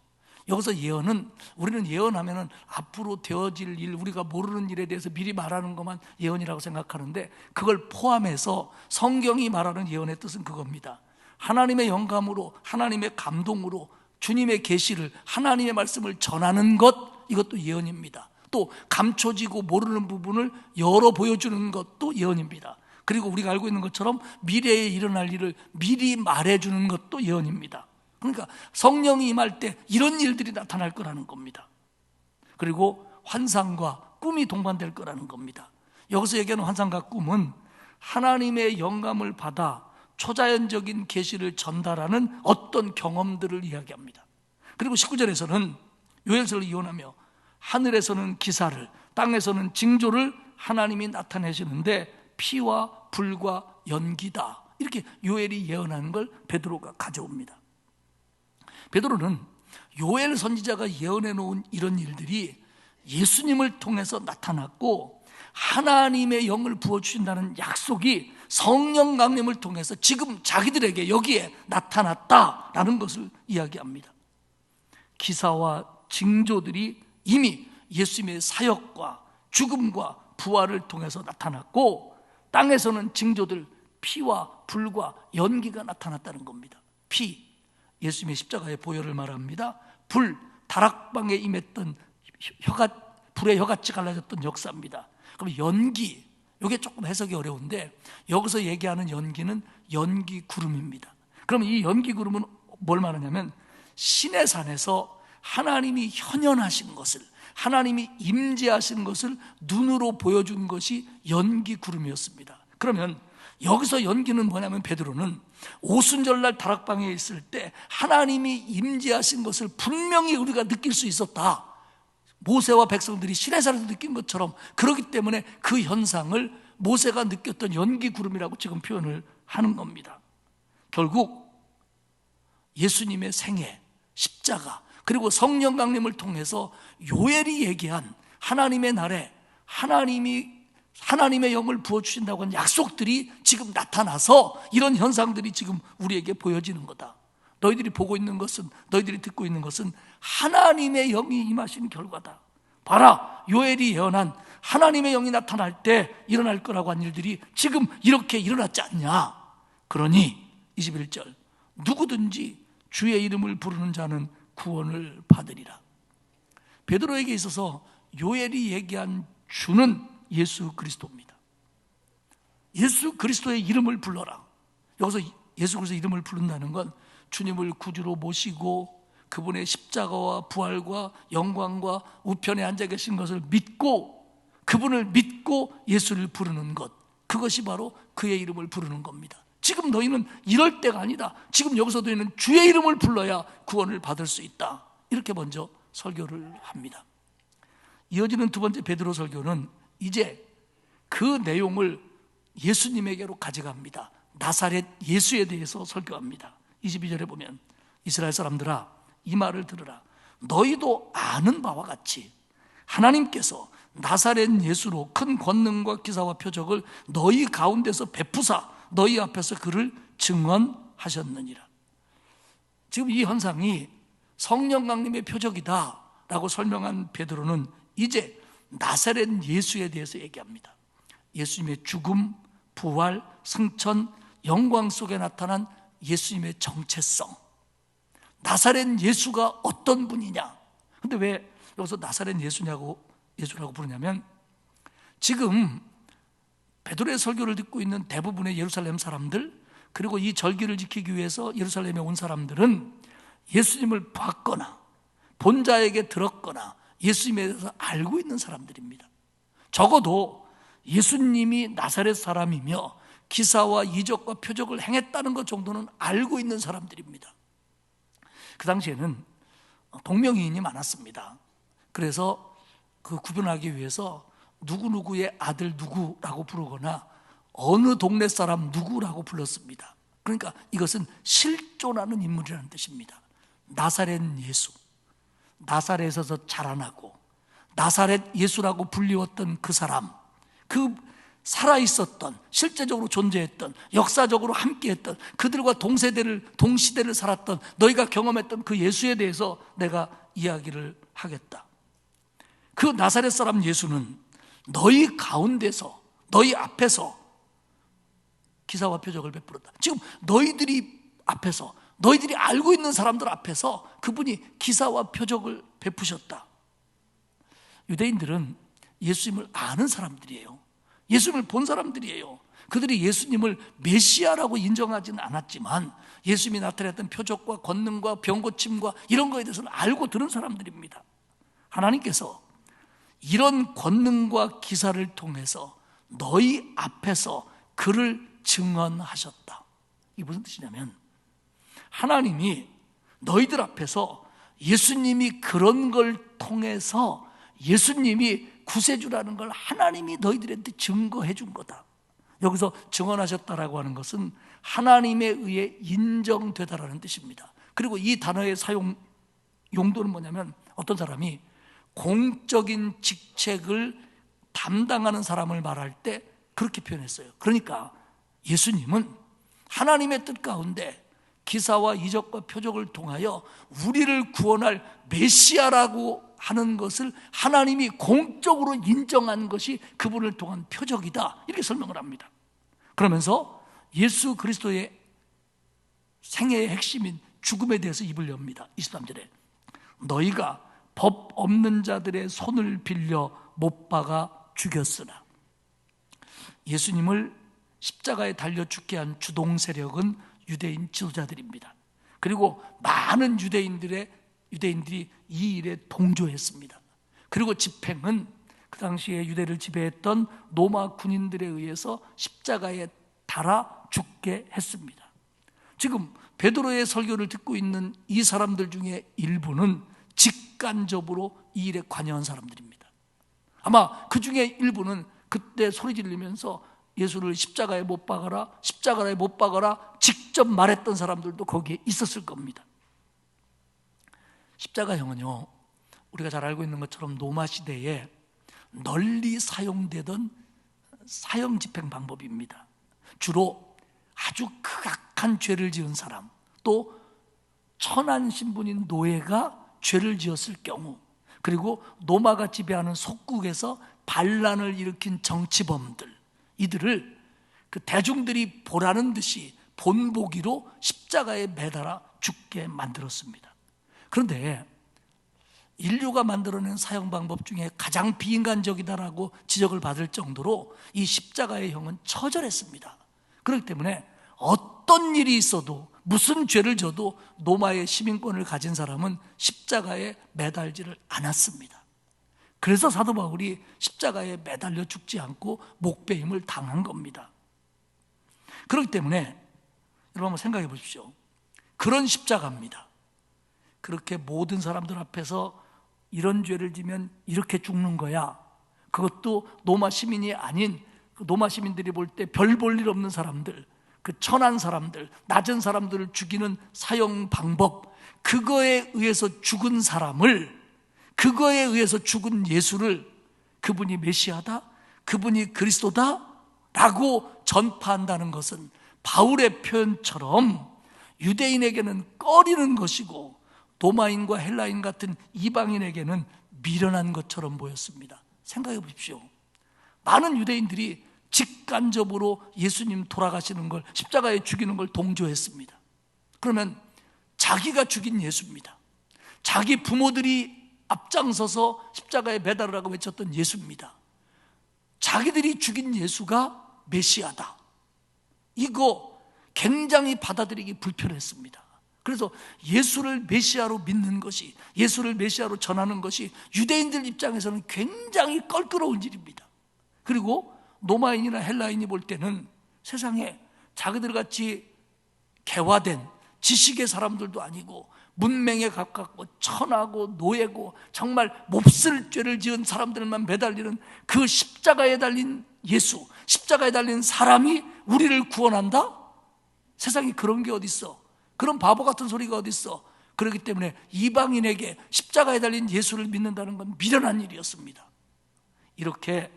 여기서 예언은, 우리는 예언하면은 앞으로 되어질 일, 우리가 모르는 일에 대해서 미리 말하는 것만 예언이라고 생각하는데, 그걸 포함해서 성경이 말하는 예언의 뜻은 그겁니다. 하나님의 영감으로, 하나님의 감동으로 주님의 계시를, 하나님의 말씀을 전하는 것, 이것도 예언입니다. 또 감춰지고 모르는 부분을 열어 보여주는 것도 예언입니다. 그리고 우리가 알고 있는 것처럼 미래에 일어날 일을 미리 말해주는 것도 예언입니다. 그러니까 성령이 임할 때 이런 일들이 나타날 거라는 겁니다. 그리고 환상과 꿈이 동반될 거라는 겁니다. 여기서 얘기하는 환상과 꿈은 하나님의 영감을 받아 초자연적인 계시를 전달하는 어떤 경험들을 이야기합니다. 그리고 19절에서는 요엘서를 이용하며 하늘에서는 기사를, 땅에서는 징조를 하나님이 나타내시는데 피와 불과 연기다. 이렇게 요엘이 예언하는 걸 베드로가 가져옵니다. 베드로는 요엘 선지자가 예언해 놓은 이런 일들이 예수님을 통해서 나타났고, 하나님의 영을 부어주신다는 약속이 성령 강림을 통해서 지금 자기들에게 여기에 나타났다라는 것을 이야기합니다. 기사와 징조들이 이미 예수님의 사역과 죽음과 부활을 통해서 나타났고, 땅에서는 징조들, 피와 불과 연기가 나타났다는 겁니다. 피, 예수님의 십자가의 보혈을 말합니다. 불, 다락방에 임했던 불의 혀같이 갈라졌던 역사입니다. 그럼 연기, 이게 조금 해석이 어려운데 여기서 얘기하는 연기는 연기 구름입니다. 그럼 이 연기 구름은 뭘 말하냐면 신의 산에서 하나님이 현현하신 것을, 하나님이 임재하신 것을 눈으로 보여준 것이 연기 구름이었습니다. 그러면 여기서 연기는 뭐냐면 베드로는 오순절날 다락방에 있을 때 하나님이 임재하신 것을 분명히 우리가 느낄 수 있었다. 모세와 백성들이 시내산에서 느낀 것처럼, 그렇기 때문에 그 현상을 모세가 느꼈던 연기 구름이라고 지금 표현을 하는 겁니다. 결국 예수님의 생애, 십자가, 그리고 성령 강림을 통해서 요엘이 얘기한 하나님의 날에 하나님의 영을 부어주신다고 하는 약속들이 지금 나타나서 이런 현상들이 지금 우리에게 보여지는 거다. 너희들이 보고 있는 것은, 너희들이 듣고 있는 것은 하나님의 영이 임하신 결과다. 봐라, 요엘이 예언한 하나님의 영이 나타날 때 일어날 거라고 한 일들이 지금 이렇게 일어났지 않냐. 그러니 21절, 누구든지 주의 이름을 부르는 자는 구원을 받으리라. 베드로에게 있어서 요엘이 얘기한 주는 예수 그리스도입니다. 예수 그리스도의 이름을 불러라. 여기서 예수 그리스도의 이름을 부른다는 건 주님을 구주로 모시고 그분의 십자가와 부활과 영광과 우편에 앉아 계신 것을 믿고, 그분을 믿고 예수를 부르는 것, 그것이 바로 그의 이름을 부르는 겁니다. 지금 너희는 이럴 때가 아니다. 지금 여기서 너희는 주의 이름을 불러야 구원을 받을 수 있다. 이렇게 먼저 설교를 합니다. 이어지는 두 번째 베드로 설교는 이제 그 내용을 예수님에게로 가져갑니다. 나사렛 예수에 대해서 설교합니다. 22절에 보면 이스라엘 사람들아, 이 말을 들으라. 너희도 아는 바와 같이 하나님께서 나사렛 예수로 큰 권능과 기사와 표적을 너희 가운데서 베푸사 너희 앞에서 그를 증언하셨느니라. 지금 이 현상이 성령 강림의 표적이다 라고 설명한 베드로는 이제 나사렛 예수에 대해서 얘기합니다. 예수님의 죽음, 부활, 승천, 영광 속에 나타난 예수님의 정체성, 나사렛 예수가 어떤 분이냐. 근데 왜 여기서 나사렛 예수라고 부르냐면, 지금 베드로의 설교를 듣고 있는 대부분의 예루살렘 사람들, 그리고 이 절기를 지키기 위해서 예루살렘에 온 사람들은 예수님을 봤거나 본자에게 들었거나 예수님에 대해서 알고 있는 사람들입니다. 적어도 예수님이 나사렛 사람이며 기사와 이적과 표적을 행했다는 것 정도는 알고 있는 사람들입니다. 그 당시에는 동명이인이 많았습니다. 그래서 그 구분하기 위해서 누구누구의 아들 누구라고 부르거나 어느 동네 사람 누구라고 불렀습니다. 그러니까 이것은 실존하는 인물이라는 뜻입니다. 나사렛 예수, 나사렛에서 자라나고 나사렛 예수라고 불리웠던 그 사람, 그 살아있었던, 실제적으로 존재했던, 역사적으로 함께했던, 그들과 동시대를 살았던, 너희가 경험했던 그 예수에 대해서 내가 이야기를 하겠다. 그 나사렛 사람 예수는 너희 가운데서, 너희 앞에서 기사와 표적을 베풀었다. 지금 너희들이 앞에서, 너희들이 알고 있는 사람들 앞에서 그분이 기사와 표적을 베푸셨다. 유대인들은 예수님을 아는 사람들이에요. 예수님을 본 사람들이에요. 그들이 예수님을 메시아라고 인정하지는 않았지만 예수님이 나타냈던 표적과 권능과 병고침과 이런 거에 대해서는 알고 들은 사람들입니다. 하나님께서 이런 권능과 기사를 통해서 너희 앞에서 그를 증언하셨다. 이게 무슨 뜻이냐면 하나님이 너희들 앞에서 예수님이 그런 걸 통해서 예수님이 구세주라는 걸 하나님이 너희들한테 증거해 준 거다. 여기서 증언하셨다라고 하는 것은 하나님에 의해 인정되다라는 뜻입니다. 그리고 이 단어의 사용 용도는 뭐냐면 어떤 사람이 공적인 직책을 담당하는 사람을 말할 때 그렇게 표현했어요. 그러니까 예수님은 하나님의 뜻 가운데 기사와 이적과 표적을 통하여 우리를 구원할 메시아라고 하는 것을 하나님이 공적으로 인정한 것이 그분을 통한 표적이다, 이렇게 설명을 합니다. 그러면서 예수 그리스도의 생애의 핵심인 죽음에 대해서 입을 엽니다. 23절에 너희가 법 없는 자들의 손을 빌려 못 박아 죽였으나. 예수님을 십자가에 달려 죽게 한 주동 세력은 유대인 지도자들입니다. 그리고 많은 유대인들이 이 일에 동조했습니다. 그리고 집행은 그 당시에 유대를 지배했던 로마 군인들에 의해서 십자가에 달아 죽게 했습니다. 지금 베드로의 설교를 듣고 있는 이 사람들 중에 일부는 직간접으로 이 일에 관여한 사람들입니다. 아마 그 중에 일부는 그때 소리 지르면서 예수를 십자가에 못 박아라, 십자가에 못 박아라 직접 말했던 사람들도 거기에 있었을 겁니다. 십자가형은요, 우리가 잘 알고 있는 것처럼 로마 시대에 널리 사용되던 사형 집행 방법입니다. 주로 아주 극악한 죄를 지은 사람, 또 천한 신분인 노예가 죄를 지었을 경우, 그리고 로마가 지배하는 속국에서 반란을 일으킨 정치범들, 이들을 그 대중들이 보라는 듯이 본보기로 십자가에 매달아 죽게 만들었습니다. 그런데 인류가 만들어낸 사형 방법 중에 가장 비인간적이다라고 지적을 받을 정도로 이 십자가의 형은 처절했습니다. 그렇기 때문에 어떤 일이 있어도, 무슨 죄를 져도 로마의 시민권을 가진 사람은 십자가에 매달지를 않았습니다. 그래서 사도 바울이 십자가에 매달려 죽지 않고 목배임을 당한 겁니다. 그렇기 때문에 여러분 한번 생각해 보십시오. 그런 십자가입니다. 그렇게 모든 사람들 앞에서 이런 죄를 지면 이렇게 죽는 거야. 그것도 로마 시민이 아닌 로마 시민들이 볼 때 별 볼 일 없는 사람들, 그 천한 사람들, 낮은 사람들을 죽이는 사형 방법, 그거에 의해서 죽은 사람을, 그거에 의해서 죽은 예수를 그분이 메시아다, 그분이 그리스도다 라고 전파한다는 것은 바울의 표현처럼 유대인에게는 꺼리는 것이고 로마인과 헬라인 같은 이방인에게는 미련한 것처럼 보였습니다. 생각해 보십시오. 많은 유대인들이 직간접으로 예수님 돌아가시는 걸, 십자가에 죽이는 걸 동조했습니다. 그러면 자기가 죽인 예수입니다. 자기 부모들이 앞장서서 십자가에 매달으라고 외쳤던 예수입니다. 자기들이 죽인 예수가 메시아다. 이거 굉장히 받아들이기 불편했습니다. 그래서 예수를 메시아로 믿는 것이, 예수를 메시아로 전하는 것이 유대인들 입장에서는 굉장히 껄끄러운 일입니다. 그리고 로마인이나 헬라인이 볼 때는 세상에 자기들 같이 개화된 지식의 사람들도 아니고 문맹에 가깝고 천하고 노예고 정말 몹쓸 죄를 지은 사람들만 매달리는 그 십자가에 달린 예수, 십자가에 달린 사람이 우리를 구원한다? 세상에 그런 게 어딨어? 그런 바보 같은 소리가 어딨어? 그렇기 때문에 이방인에게 십자가에 달린 예수를 믿는다는 건 미련한 일이었습니다. 이렇게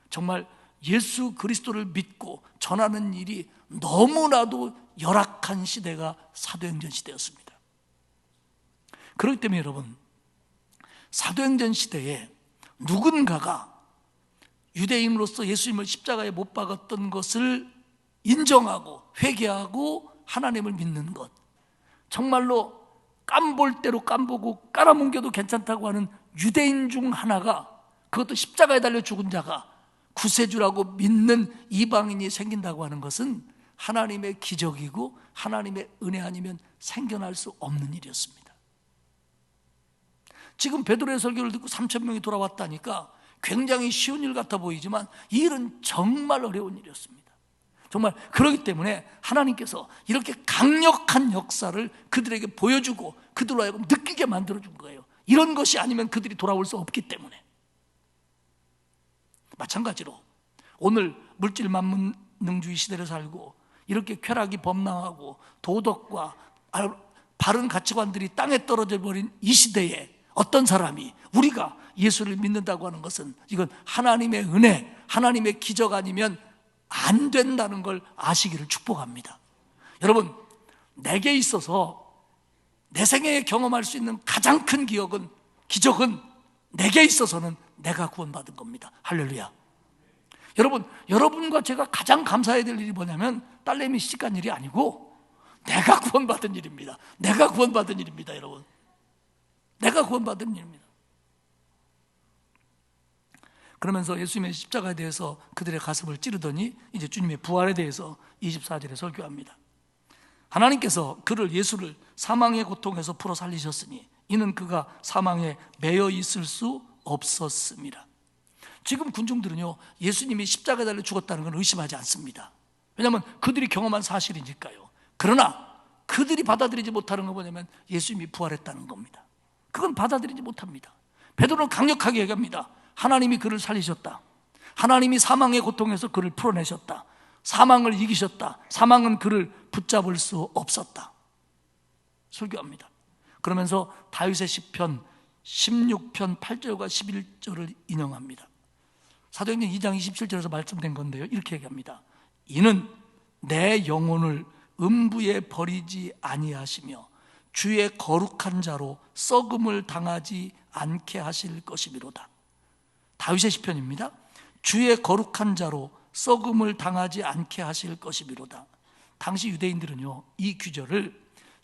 정말 예수 그리스도를 믿고 전하는 일이 너무나도 열악한 시대가 사도행전 시대였습니다. 그렇기 때문에 여러분, 사도행전 시대에 누군가가 유대인으로서 예수님을 십자가에 못 박았던 것을 인정하고 회개하고 하나님을 믿는 것, 정말로 깜볼 대로 깜보고 깔아뭉개도 괜찮다고 하는 유대인 중 하나가, 그것도 십자가에 달려 죽은 자가 구세주라고 믿는 이방인이 생긴다고 하는 것은 하나님의 기적이고 하나님의 은혜 아니면 생겨날 수 없는 일이었습니다. 지금 베드로의 설교를 듣고 3,000명이 돌아왔다니까 굉장히 쉬운 일 같아 보이지만 이 일은 정말 어려운 일이었습니다. 정말 그렇기 때문에 하나님께서 이렇게 강력한 역사를 그들에게 보여주고 그들로 하여금 느끼게 만들어준 거예요. 이런 것이 아니면 그들이 돌아올 수 없기 때문에. 마찬가지로 오늘 물질 만능주의 시대를 살고 이렇게 쾌락이 범람하고 도덕과 바른 가치관들이 땅에 떨어져 버린 이 시대에 어떤 사람이 우리가 예수를 믿는다고 하는 것은 이건 하나님의 은혜, 하나님의 기적 아니면 안 된다는 걸 아시기를 축복합니다. 여러분, 내게 있어서 내 생애에 경험할 수 있는 가장 큰 기적은 내게 있어서는 내가 구원받은 겁니다. 할렐루야. 여러분, 여러분과 제가 가장 감사해야 될 일이 뭐냐면 딸내미 시집간 일이 아니고 내가 구원받은 일입니다. 내가 구원받은 일입니다, 여러분. 내가 구원받은 일입니다. 그러면서 예수님의 십자가에 대해서 그들의 가슴을 찌르더니 이제 주님의 부활에 대해서 24절에 설교합니다. 하나님께서 예수를 사망의 고통에서 풀어 살리셨으니 이는 그가 사망에 매여 있을 수 없었습니다. 지금 군중들은요, 예수님이 십자가에 달려 죽었다는 건 의심하지 않습니다. 왜냐하면 그들이 경험한 사실이니까요. 그러나 그들이 받아들이지 못하는 건 뭐냐면 예수님이 부활했다는 겁니다. 그건 받아들이지 못합니다. 베드로는 강력하게 얘기합니다. 하나님이 그를 살리셨다. 하나님이 사망의 고통에서 그를 풀어내셨다. 사망을 이기셨다. 사망은 그를 붙잡을 수 없었다. 설교합니다. 그러면서 다윗의 시편 16편 8절과 11절을 인용합니다. 사도행전 2장 27절에서 말씀된 건데요, 이렇게 얘기합니다. 이는 내 영혼을 음부에 버리지 아니하시며 주의 거룩한 자로 썩음을 당하지 않게 하실 것이미로다. 다윗의 시편입니다. 주의 거룩한 자로 썩음을 당하지 않게 하실 것이미로다. 당시 유대인들은요, 이 구절을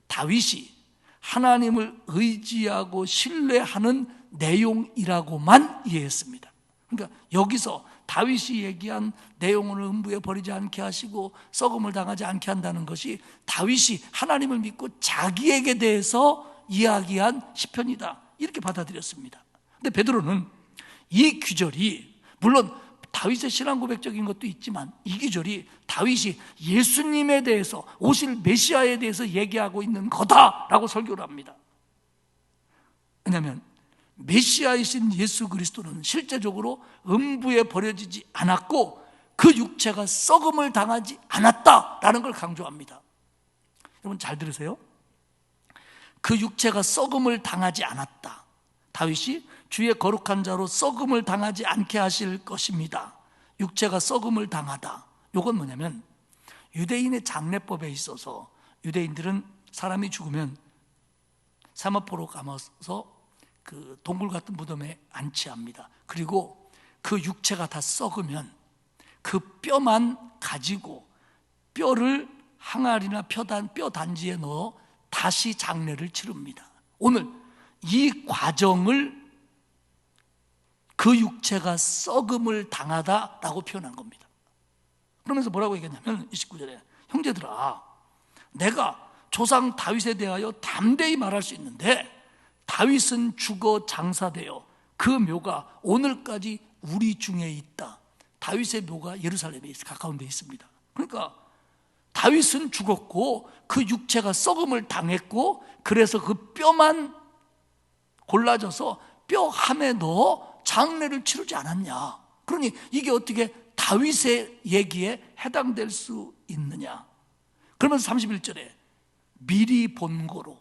다윗이 하나님을 의지하고 신뢰하는 내용이라고만 이해했습니다. 그러니까 여기서 다윗이 얘기한 내 영혼을 음부에 버리지 않게 하시고 썩음을 당하지 않게 한다는 것이 다윗이 하나님을 믿고 자기에게 대해서 이야기한 시편이다, 이렇게 받아들였습니다. 근데 베드로는 이 구절이 물론 다윗의 신앙 고백적인 것도 있지만 이 구절이 다윗이 예수님에 대해서, 오실 메시아에 대해서 얘기하고 있는 거다라고 설교를 합니다. 왜냐하면 메시아이신 예수 그리스도는 실제적으로 음부에 버려지지 않았고 그 육체가 썩음을 당하지 않았다라는 걸 강조합니다. 여러분 잘 들으세요. 그 육체가 썩음을 당하지 않았다. 다윗이 주의 거룩한 자로 썩음을 당하지 않게 하실 것입니다. 육체가 썩음을 당하다. 이건 뭐냐면 유대인의 장례법에 있어서 유대인들은 사람이 죽으면 사마포로 감아서 그 동굴 같은 무덤에 안치합니다. 그리고 그 육체가 다 썩으면 그 뼈만 가지고 뼈를 항아리나 뼈 단지에 넣어 다시 장례를 치릅니다. 오늘 이 과정을 그 육체가 썩음을 당하다라고 표현한 겁니다. 그러면서 뭐라고 얘기했냐면 29절에 형제들아, 내가 조상 다윗에 대하여 담대히 말할 수 있는데 다윗은 죽어 장사되어 그 묘가 오늘까지 우리 중에 있다. 다윗의 묘가 예루살렘에 가까운 데 있습니다. 그러니까 다윗은 죽었고 그 육체가 썩음을 당했고 그래서 그 뼈만 골라져서 뼈 함에 넣어 장례를 치르지 않았냐. 그러니 이게 어떻게 다윗의 얘기에 해당될 수 있느냐. 그러면서 31절에 미리 본고로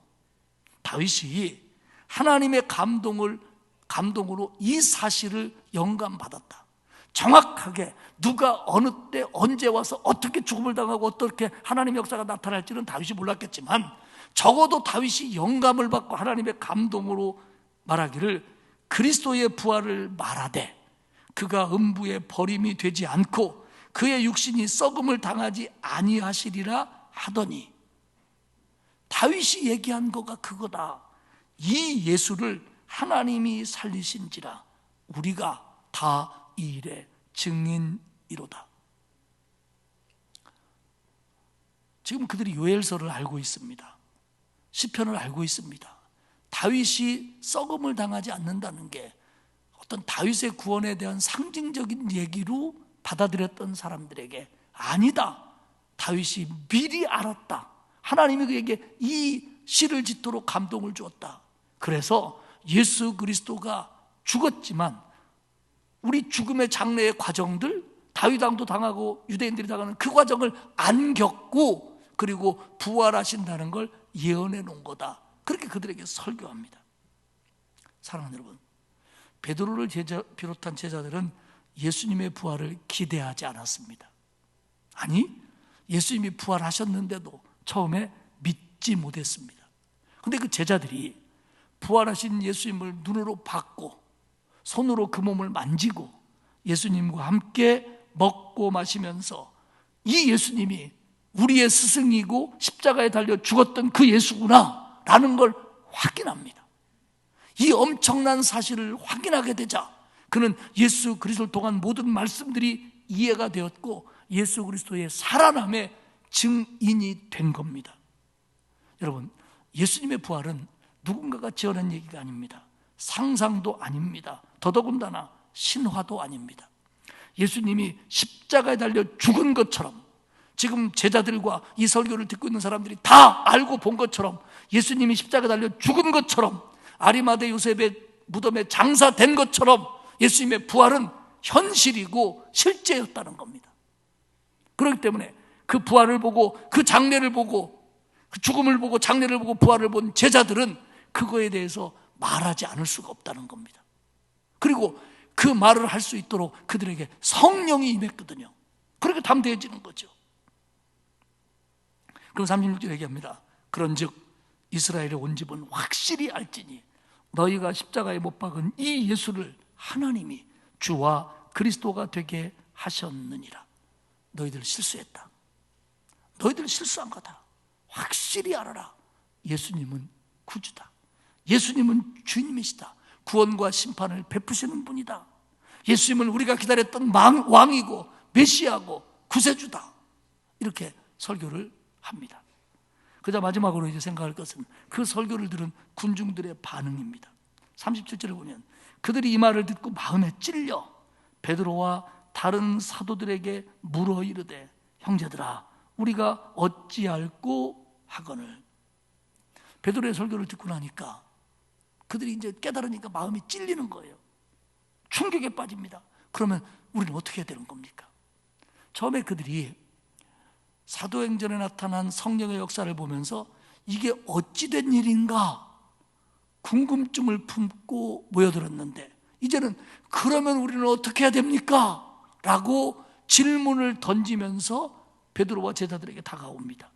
다윗이 하나님의 감동으로 이 사실을 영감받았다. 정확하게 누가 어느 때 언제 와서 어떻게 죽음을 당하고 어떻게 하나님의 역사가 나타날지는 다윗이 몰랐겠지만 적어도 다윗이 영감을 받고 하나님의 감동으로 말하기를 그리스도의 부활을 말하되 그가 음부에 버림이 되지 않고 그의 육신이 썩음을 당하지 아니하시리라 하더니, 다윗이 얘기한 거가 그거다. 이 예수를 하나님이 살리신지라 우리가 다 이 일의 증인이로다. 지금 그들이 요엘서를 알고 있습니다. 시편을 알고 있습니다. 다윗이 썩음을 당하지 않는다는 게 어떤 다윗의 구원에 대한 상징적인 얘기로 받아들였던 사람들에게 아니다, 다윗이 미리 알았다, 하나님이 그에게 이 시를 짓도록 감동을 주었다. 그래서 예수 그리스도가 죽었지만 우리 죽음의 장래의 과정들, 다윗 왕도 당하고 유대인들이 당하는 그 과정을 안 겪고 그리고 부활하신다는 걸 예언해 놓은 거다. 그렇게 그들에게 설교합니다. 사랑하는 여러분, 베드로를 비롯한 제자들은 예수님의 부활을 기대하지 않았습니다. 아니, 예수님이 부활하셨는데도 처음에 믿지 못했습니다. 그런데 그 제자들이 부활하신 예수님을 눈으로 봤고 손으로 그 몸을 만지고 예수님과 함께 먹고 마시면서 이 예수님이 우리의 스승이고 십자가에 달려 죽었던 그 예수구나 라는 걸 확인합니다. 이 엄청난 사실을 확인하게 되자 그는 예수 그리스도를 통한 모든 말씀들이 이해가 되었고 예수 그리스도의 살아남의 증인이 된 겁니다. 여러분, 예수님의 부활은 누군가가 지어낸 얘기가 아닙니다. 상상도 아닙니다. 더더군다나 신화도 아닙니다. 예수님이 십자가에 달려 죽은 것처럼, 지금 제자들과 이 설교를 듣고 있는 사람들이 다 알고 본 것처럼, 예수님이 십자가에 달려 죽은 것처럼, 아리마대 요셉의 무덤에 장사된 것처럼 예수님의 부활은 현실이고 실제였다는 겁니다. 그렇기 때문에 그 부활을 보고 그 장례를 보고 그 죽음을 보고 장례를 보고 부활을 본 제자들은 그거에 대해서 말하지 않을 수가 없다는 겁니다. 그리고 그 말을 할 수 있도록 그들에게 성령이 임했거든요. 그렇게 담대해지는 거죠. 그럼 36절 얘기합니다. 그런즉 이스라엘의 온 집은 확실히 알지니 너희가 십자가에 못 박은 이 예수를 하나님이 주와 그리스도가 되게 하셨느니라. 너희들 실수했다. 너희들 실수한 거다. 확실히 알아라. 예수님은 구주다. 예수님은 주님이시다. 구원과 심판을 베푸시는 분이다. 예수님은 우리가 기다렸던 왕이고 메시아고 구세주다. 이렇게 설교를 합니다. 그자 마지막으로 이제 생각할 것은 그 설교를 들은 군중들의 반응입니다. 37절을 보면 그들이 이 말을 듣고 마음에 찔려 베드로와 다른 사도들에게 물어 이르되 형제들아 우리가 어찌할꼬 하거늘. 베드로의 설교를 듣고 나니까 그들이 이제 깨달으니까 마음이 찔리는 거예요. 충격에 빠집니다. 그러면 우리는 어떻게 해야 되는 겁니까? 처음에 그들이 사도행전에 나타난 성령의 역사를 보면서 이게 어찌된 일인가 궁금증을 품고 모여들었는데 이제는 그러면 우리는 어떻게 해야 됩니까? 라고 질문을 던지면서 베드로와 제자들에게 다가옵니다.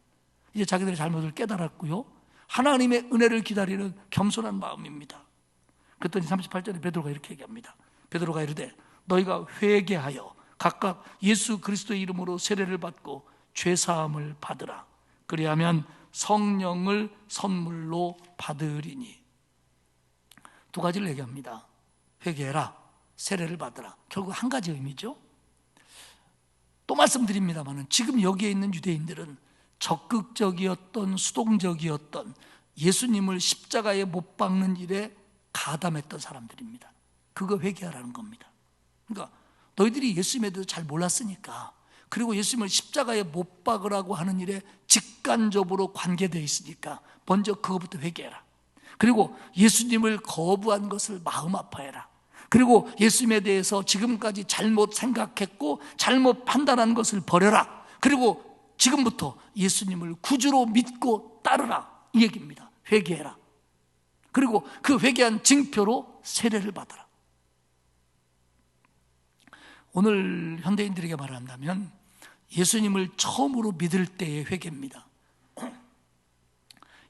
이제 자기들의 잘못을 깨달았고요, 하나님의 은혜를 기다리는 겸손한 마음입니다. 그랬더니 38절에 베드로가 이렇게 얘기합니다. 베드로가 이르되 너희가 회개하여 각각 예수 그리스도의 이름으로 세례를 받고 죄사함을 받으라. 그리하면 성령을 선물로 받으리니. 두 가지를 얘기합니다. 회개해라, 세례를 받으라. 결국 한 가지 의미죠. 또 말씀드립니다만 지금 여기에 있는 유대인들은 적극적이었던 수동적이었던 예수님을 십자가에 못 박는 일에 가담했던 사람들입니다. 그거 회개하라는 겁니다. 그러니까 너희들이 예수님에 대해서 잘 몰랐으니까, 그리고 예수님을 십자가에 못 박으라고 하는 일에 직간접으로 관계되어 있으니까 먼저 그거부터 회개해라. 그리고 예수님을 거부한 것을 마음 아파해라. 그리고 예수님에 대해서 지금까지 잘못 생각했고 잘못 판단한 것을 버려라. 그리고 지금부터 예수님을 구주로 믿고 따르라, 이 얘기입니다. 회개해라. 그리고 그 회개한 징표로 세례를 받아라. 오늘 현대인들에게 말한다면 예수님을 처음으로 믿을 때의 회개입니다.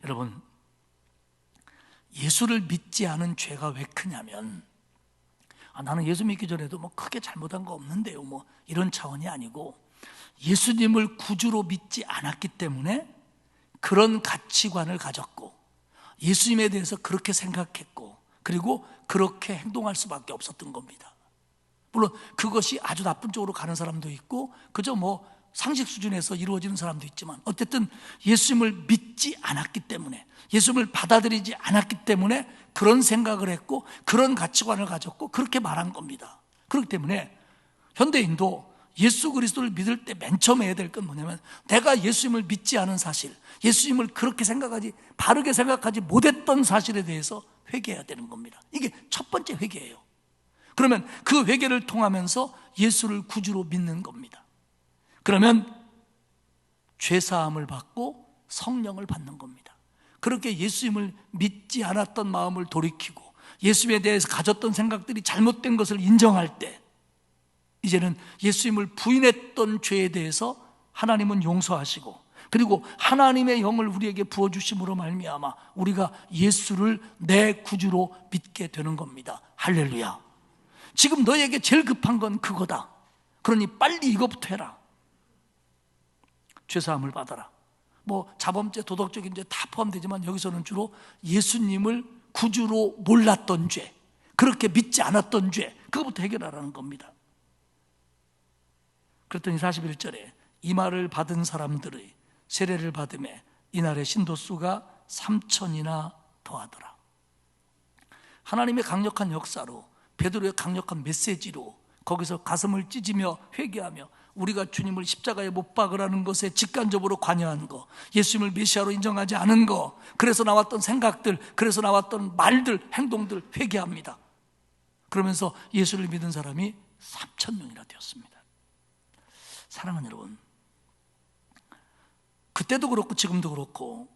여러분, 예수를 믿지 않은 죄가 왜 크냐면, 나는 예수 믿기 전에도 뭐 크게 잘못한 거 없는데요, 뭐 이런 차원이 아니고, 예수님을 구주로 믿지 않았기 때문에 그런 가치관을 가졌고, 예수님에 대해서 그렇게 생각했고, 그리고 그렇게 행동할 수밖에 없었던 겁니다. 물론 그것이 아주 나쁜 쪽으로 가는 사람도 있고, 그저 뭐 상식 수준에서 이루어지는 사람도 있지만, 어쨌든 예수님을 믿지 않았기 때문에, 예수님을 받아들이지 않았기 때문에 그런 생각을 했고, 그런 가치관을 가졌고, 그렇게 말한 겁니다. 그렇기 때문에 현대인도 예수 그리스도를 믿을 때 맨 처음 해야 될 건 뭐냐면, 내가 예수님을 믿지 않은 사실, 예수님을 그렇게 생각하지, 바르게 생각하지 못했던 사실에 대해서 회개해야 되는 겁니다. 이게 첫 번째 회개예요. 그러면 그 회개를 통하면서 예수를 구주로 믿는 겁니다. 그러면 죄사함을 받고 성령을 받는 겁니다. 그렇게 예수님을 믿지 않았던 마음을 돌이키고, 예수님에 대해서 가졌던 생각들이 잘못된 것을 인정할 때, 이제는 예수님을 부인했던 죄에 대해서 하나님은 용서하시고, 그리고 하나님의 영을 우리에게 부어주심으로 말미암아 우리가 예수를 내 구주로 믿게 되는 겁니다. 할렐루야. 지금 너에게 제일 급한 건 그거다. 그러니 빨리 이것부터 해라. 죄사함을 받아라. 뭐 자범죄, 도덕적인 죄 다 포함되지만, 여기서는 주로 예수님을 구주로 몰랐던 죄, 그렇게 믿지 않았던 죄, 그것부터 해결하라는 겁니다. 그랬더니 41절에 이 말을 받은 사람들의 세례를 받음에 이날의 신도수가 3,000이나 더하더라. 하나님의 강력한 역사로, 베드로의 강력한 메시지로 거기서 가슴을 찢으며 회개하며 우리가 주님을 십자가에 못 박으라는 것에 직간접으로 관여한 거, 예수님을 메시아로 인정하지 않은 거, 그래서 나왔던 생각들, 그래서 나왔던 말들, 행동들 회개합니다. 그러면서 예수를 믿은 사람이 3,000명이나 되었습니다. 사랑하는 여러분, 그때도 그렇고 지금도 그렇고,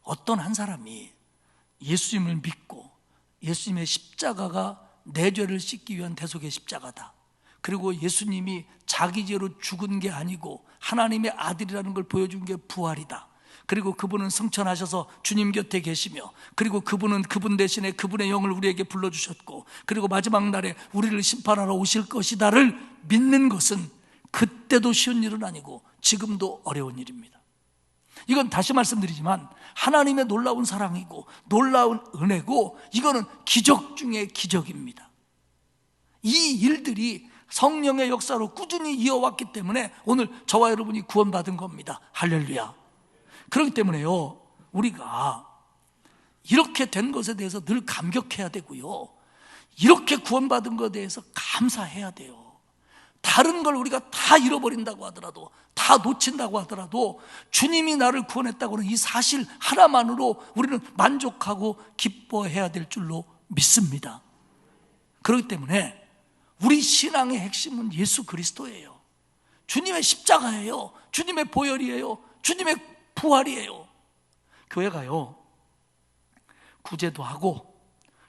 어떤 한 사람이 예수님을 믿고 예수님의 십자가가 내 죄를 씻기 위한 대속의 십자가다, 그리고 예수님이 자기 죄로 죽은 게 아니고 하나님의 아들이라는 걸 보여준 게 부활이다, 그리고 그분은 승천하셔서 주님 곁에 계시며, 그리고 그분은 그분 대신에 그분의 영을 우리에게 불러주셨고, 그리고 마지막 날에 우리를 심판하러 오실 것이다를 믿는 것은 그때도 쉬운 일은 아니고 지금도 어려운 일입니다. 이건 다시 말씀드리지만 하나님의 놀라운 사랑이고 놀라운 은혜고, 이거는 기적 중에 기적입니다. 이 일들이 성령의 역사로 꾸준히 이어왔기 때문에 오늘 저와 여러분이 구원받은 겁니다. 할렐루야. 그렇기 때문에요, 우리가 이렇게 된 것에 대해서 늘 감격해야 되고요, 이렇게 구원받은 것에 대해서 감사해야 돼요. 다른 걸 우리가 다 잃어버린다고 하더라도, 다 놓친다고 하더라도 주님이 나를 구원했다고 하는 이 사실 하나만으로 우리는 만족하고 기뻐해야 될 줄로 믿습니다. 그렇기 때문에 우리 신앙의 핵심은 예수 그리스도예요. 주님의 십자가예요. 주님의 보혈이에요. 주님의 부활이에요. 교회가요, 구제도 하고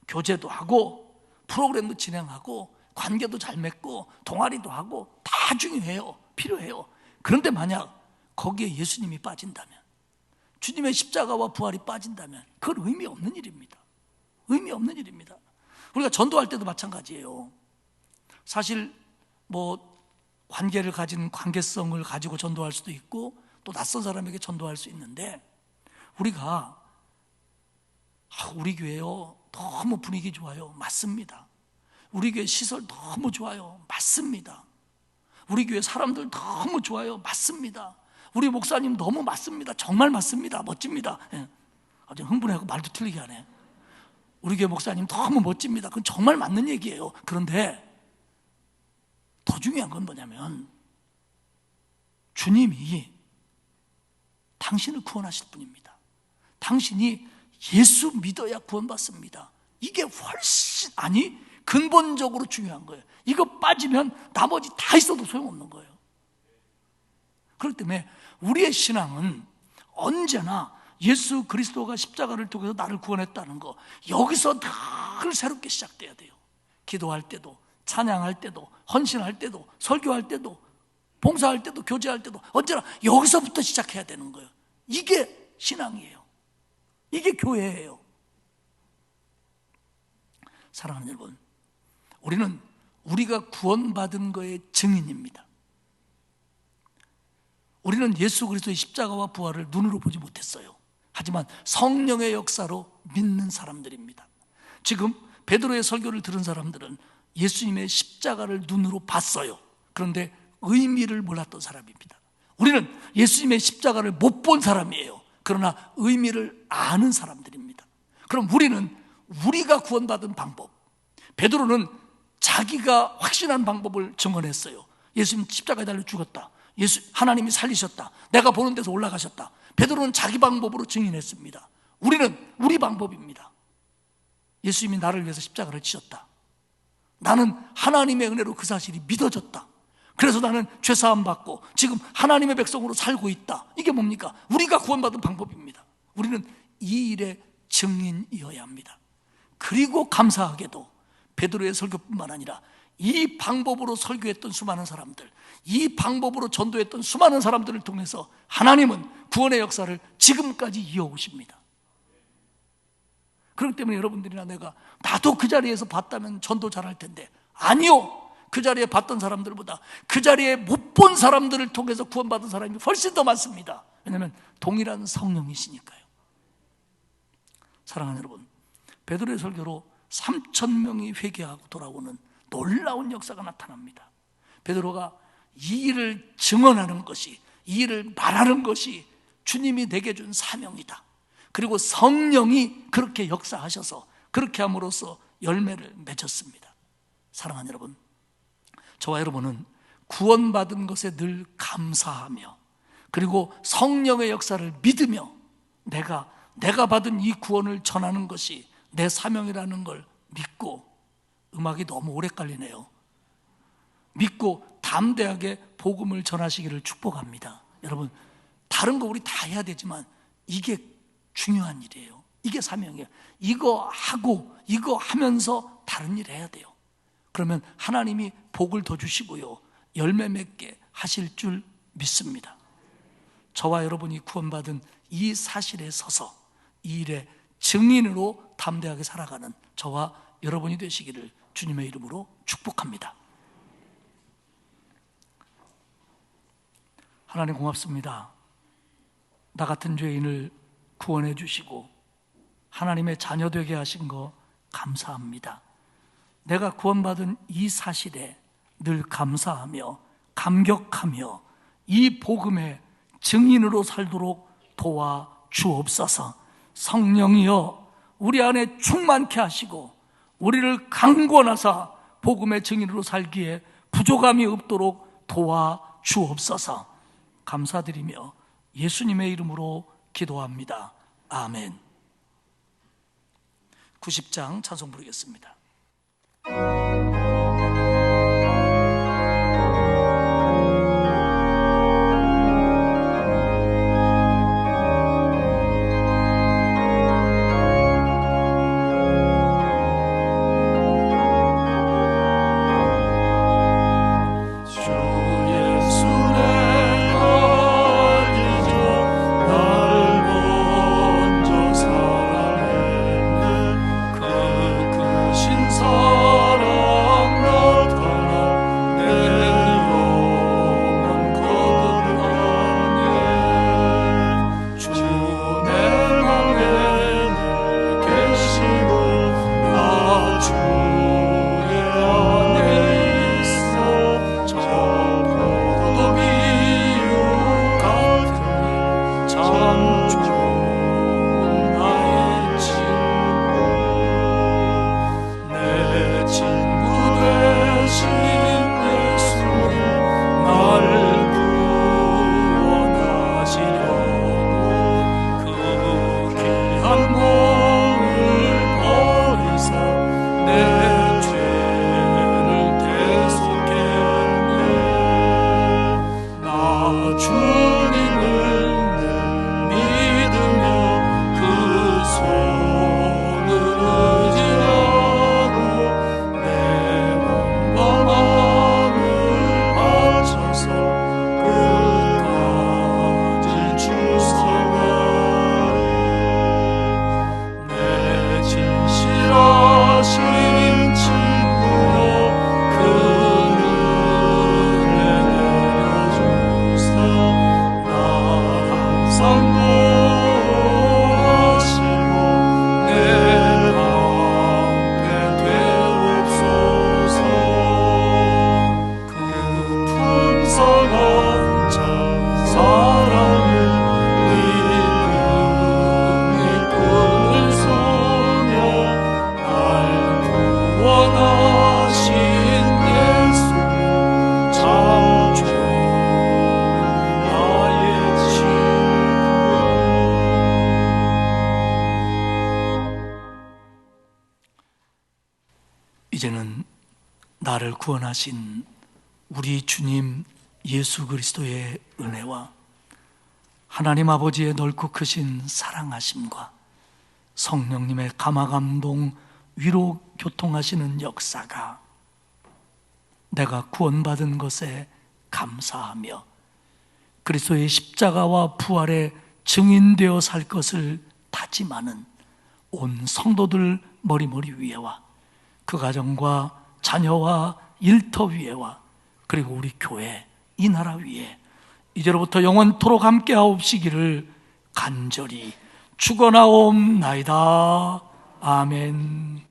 교제도 하고 프로그램도 진행하고 관계도 잘 맺고 동아리도 하고 다 중요해요. 필요해요. 그런데 만약 거기에 예수님이 빠진다면, 주님의 십자가와 부활이 빠진다면 그건 의미 없는 일입니다. 의미 없는 일입니다. 우리가 전도할 때도 마찬가지예요. 사실 뭐 관계를 가진 관계성을 가지고 전도할 수도 있고, 또 낯선 사람에게 전도할 수 있는데, 우리가 우리 교회요 너무 분위기 좋아요. 맞습니다. 우리 교회 시설 너무 좋아요. 맞습니다. 우리 교회 사람들 너무 좋아요. 맞습니다. 우리 목사님 너무 맞습니다. 정말 맞습니다. 멋집니다. 예. 아주 흥분해서 말도 틀리게 하네. 우리 교회 목사님 너무 멋집니다. 그건 정말 맞는 얘기예요. 그런데 더 중요한 건 뭐냐면, 주님이 당신을 구원하실 분입니다. 당신이 예수 믿어야 구원받습니다. 이게 훨씬, 아니 근본적으로 중요한 거예요. 이거 빠지면 나머지 다 있어도 소용없는 거예요. 그렇기 때문에 우리의 신앙은 언제나 예수 그리스도가 십자가를 통해서 나를 구원했다는 거, 여기서 늘 새롭게 시작돼야 돼요. 기도할 때도, 찬양할 때도, 헌신할 때도, 설교할 때도, 봉사할 때도, 교제할 때도 언제나 여기서부터 시작해야 되는 거예요. 이게 신앙이에요. 이게 교회예요. 사랑하는 여러분, 우리는 우리가 구원받은 거의 증인입니다. 우리는 예수 그리스도의 십자가와 부활을 눈으로 보지 못했어요. 하지만 성령의 역사로 믿는 사람들입니다. 지금 베드로의 설교를 들은 사람들은 예수님의 십자가를 눈으로 봤어요. 그런데 의미를 몰랐던 사람입니다. 우리는 예수님의 십자가를 못 본 사람이에요. 그러나 의미를 아는 사람들입니다. 그럼 우리는 우리가 구원받은 방법, 베드로는 자기가 확신한 방법을 증언했어요. 예수님 십자가에 달려 죽었다, 하나님이 살리셨다, 내가 보는 데서 올라가셨다. 베드로는 자기 방법으로 증인했습니다. 우리는 우리 방법입니다. 예수님이 나를 위해서 십자가를 지셨다, 나는 하나님의 은혜로 그 사실이 믿어졌다, 그래서 나는 죄사함 받고 지금 하나님의 백성으로 살고 있다. 이게 뭡니까? 우리가 구원받은 방법입니다. 우리는 이 일의 증인이어야 합니다. 그리고 감사하게도 베드로의 설교뿐만 아니라 이 방법으로 설교했던 수많은 사람들, 이 방법으로 전도했던 수많은 사람들을 통해서 하나님은 구원의 역사를 지금까지 이어오십니다. 그렇기 때문에 여러분들이나 내가 나도 그 자리에서 봤다면 전도 잘할 텐데, 아니요, 그 자리에 봤던 사람들보다 그 자리에 못 본 사람들을 통해서 구원받은 사람이 훨씬 더 많습니다. 왜냐하면 동일한 성령이시니까요. 사랑하는 여러분, 베드로의 설교로 3,000명이 회개하고 돌아오는 놀라운 역사가 나타납니다. 베드로가 이 일을 증언하는 것이, 이 일을 말하는 것이 주님이 내게 준 사명이다. 그리고 성령이 그렇게 역사하셔서 그렇게 함으로써 열매를 맺었습니다. 사랑하는 여러분, 저와 여러분은 구원받은 것에 늘 감사하며, 그리고 성령의 역사를 믿으며 내가 받은 이 구원을 전하는 것이 내 사명이라는 걸 믿고, 음악이 너무 오래 깔리네요. 믿고 담대하게 복음을 전하시기를 축복합니다. 여러분, 다른 거 우리 다 해야 되지만 이게 중요한 일이에요. 이게 사명이에요. 이거 하고 이거 하면서 다른 일 해야 돼요. 그러면 하나님이 복을 더 주시고요, 열매 맺게 하실 줄 믿습니다. 저와 여러분이 구원받은 이 사실에 서서 이 일의 증인으로 담대하게 살아가는 저와 여러분이 되시기를 주님의 이름으로 축복합니다. 하나님 고맙습니다. 나 같은 죄인을 구원해 주시고 하나님의 자녀 되게 하신 거 감사합니다. 내가 구원받은 이 사실에 늘 감사하며 감격하며 이 복음의 증인으로 살도록 도와 주옵소서. 성령이여, 우리 안에 충만케 하시고 우리를 강권하사 복음의 증인으로 살기에 부족함이 없도록 도와 주옵소서. 감사드리며 예수님의 이름으로 기도합니다. 아멘. 90장 찬송 부르겠습니다. 사랑했네 그 크신 사랑 구원하신 우리 주님 예수 그리스도의 은혜와 하나님 아버지의 넓고 크신 사랑하심과 성령님의 감화감동, 위로 교통하시는 역사가 내가 구원받은 것에 감사하며 그리스도의 십자가와 부활에 증인되어 살 것을 다짐하는 온 성도들 머리머리 위에와 그 가정과 자녀와 일터 위에와 그리고 우리 교회, 이 나라 위에 이제로부터 영원토록 함께 하옵시기를 간절히 축원하옵나이다. 아멘.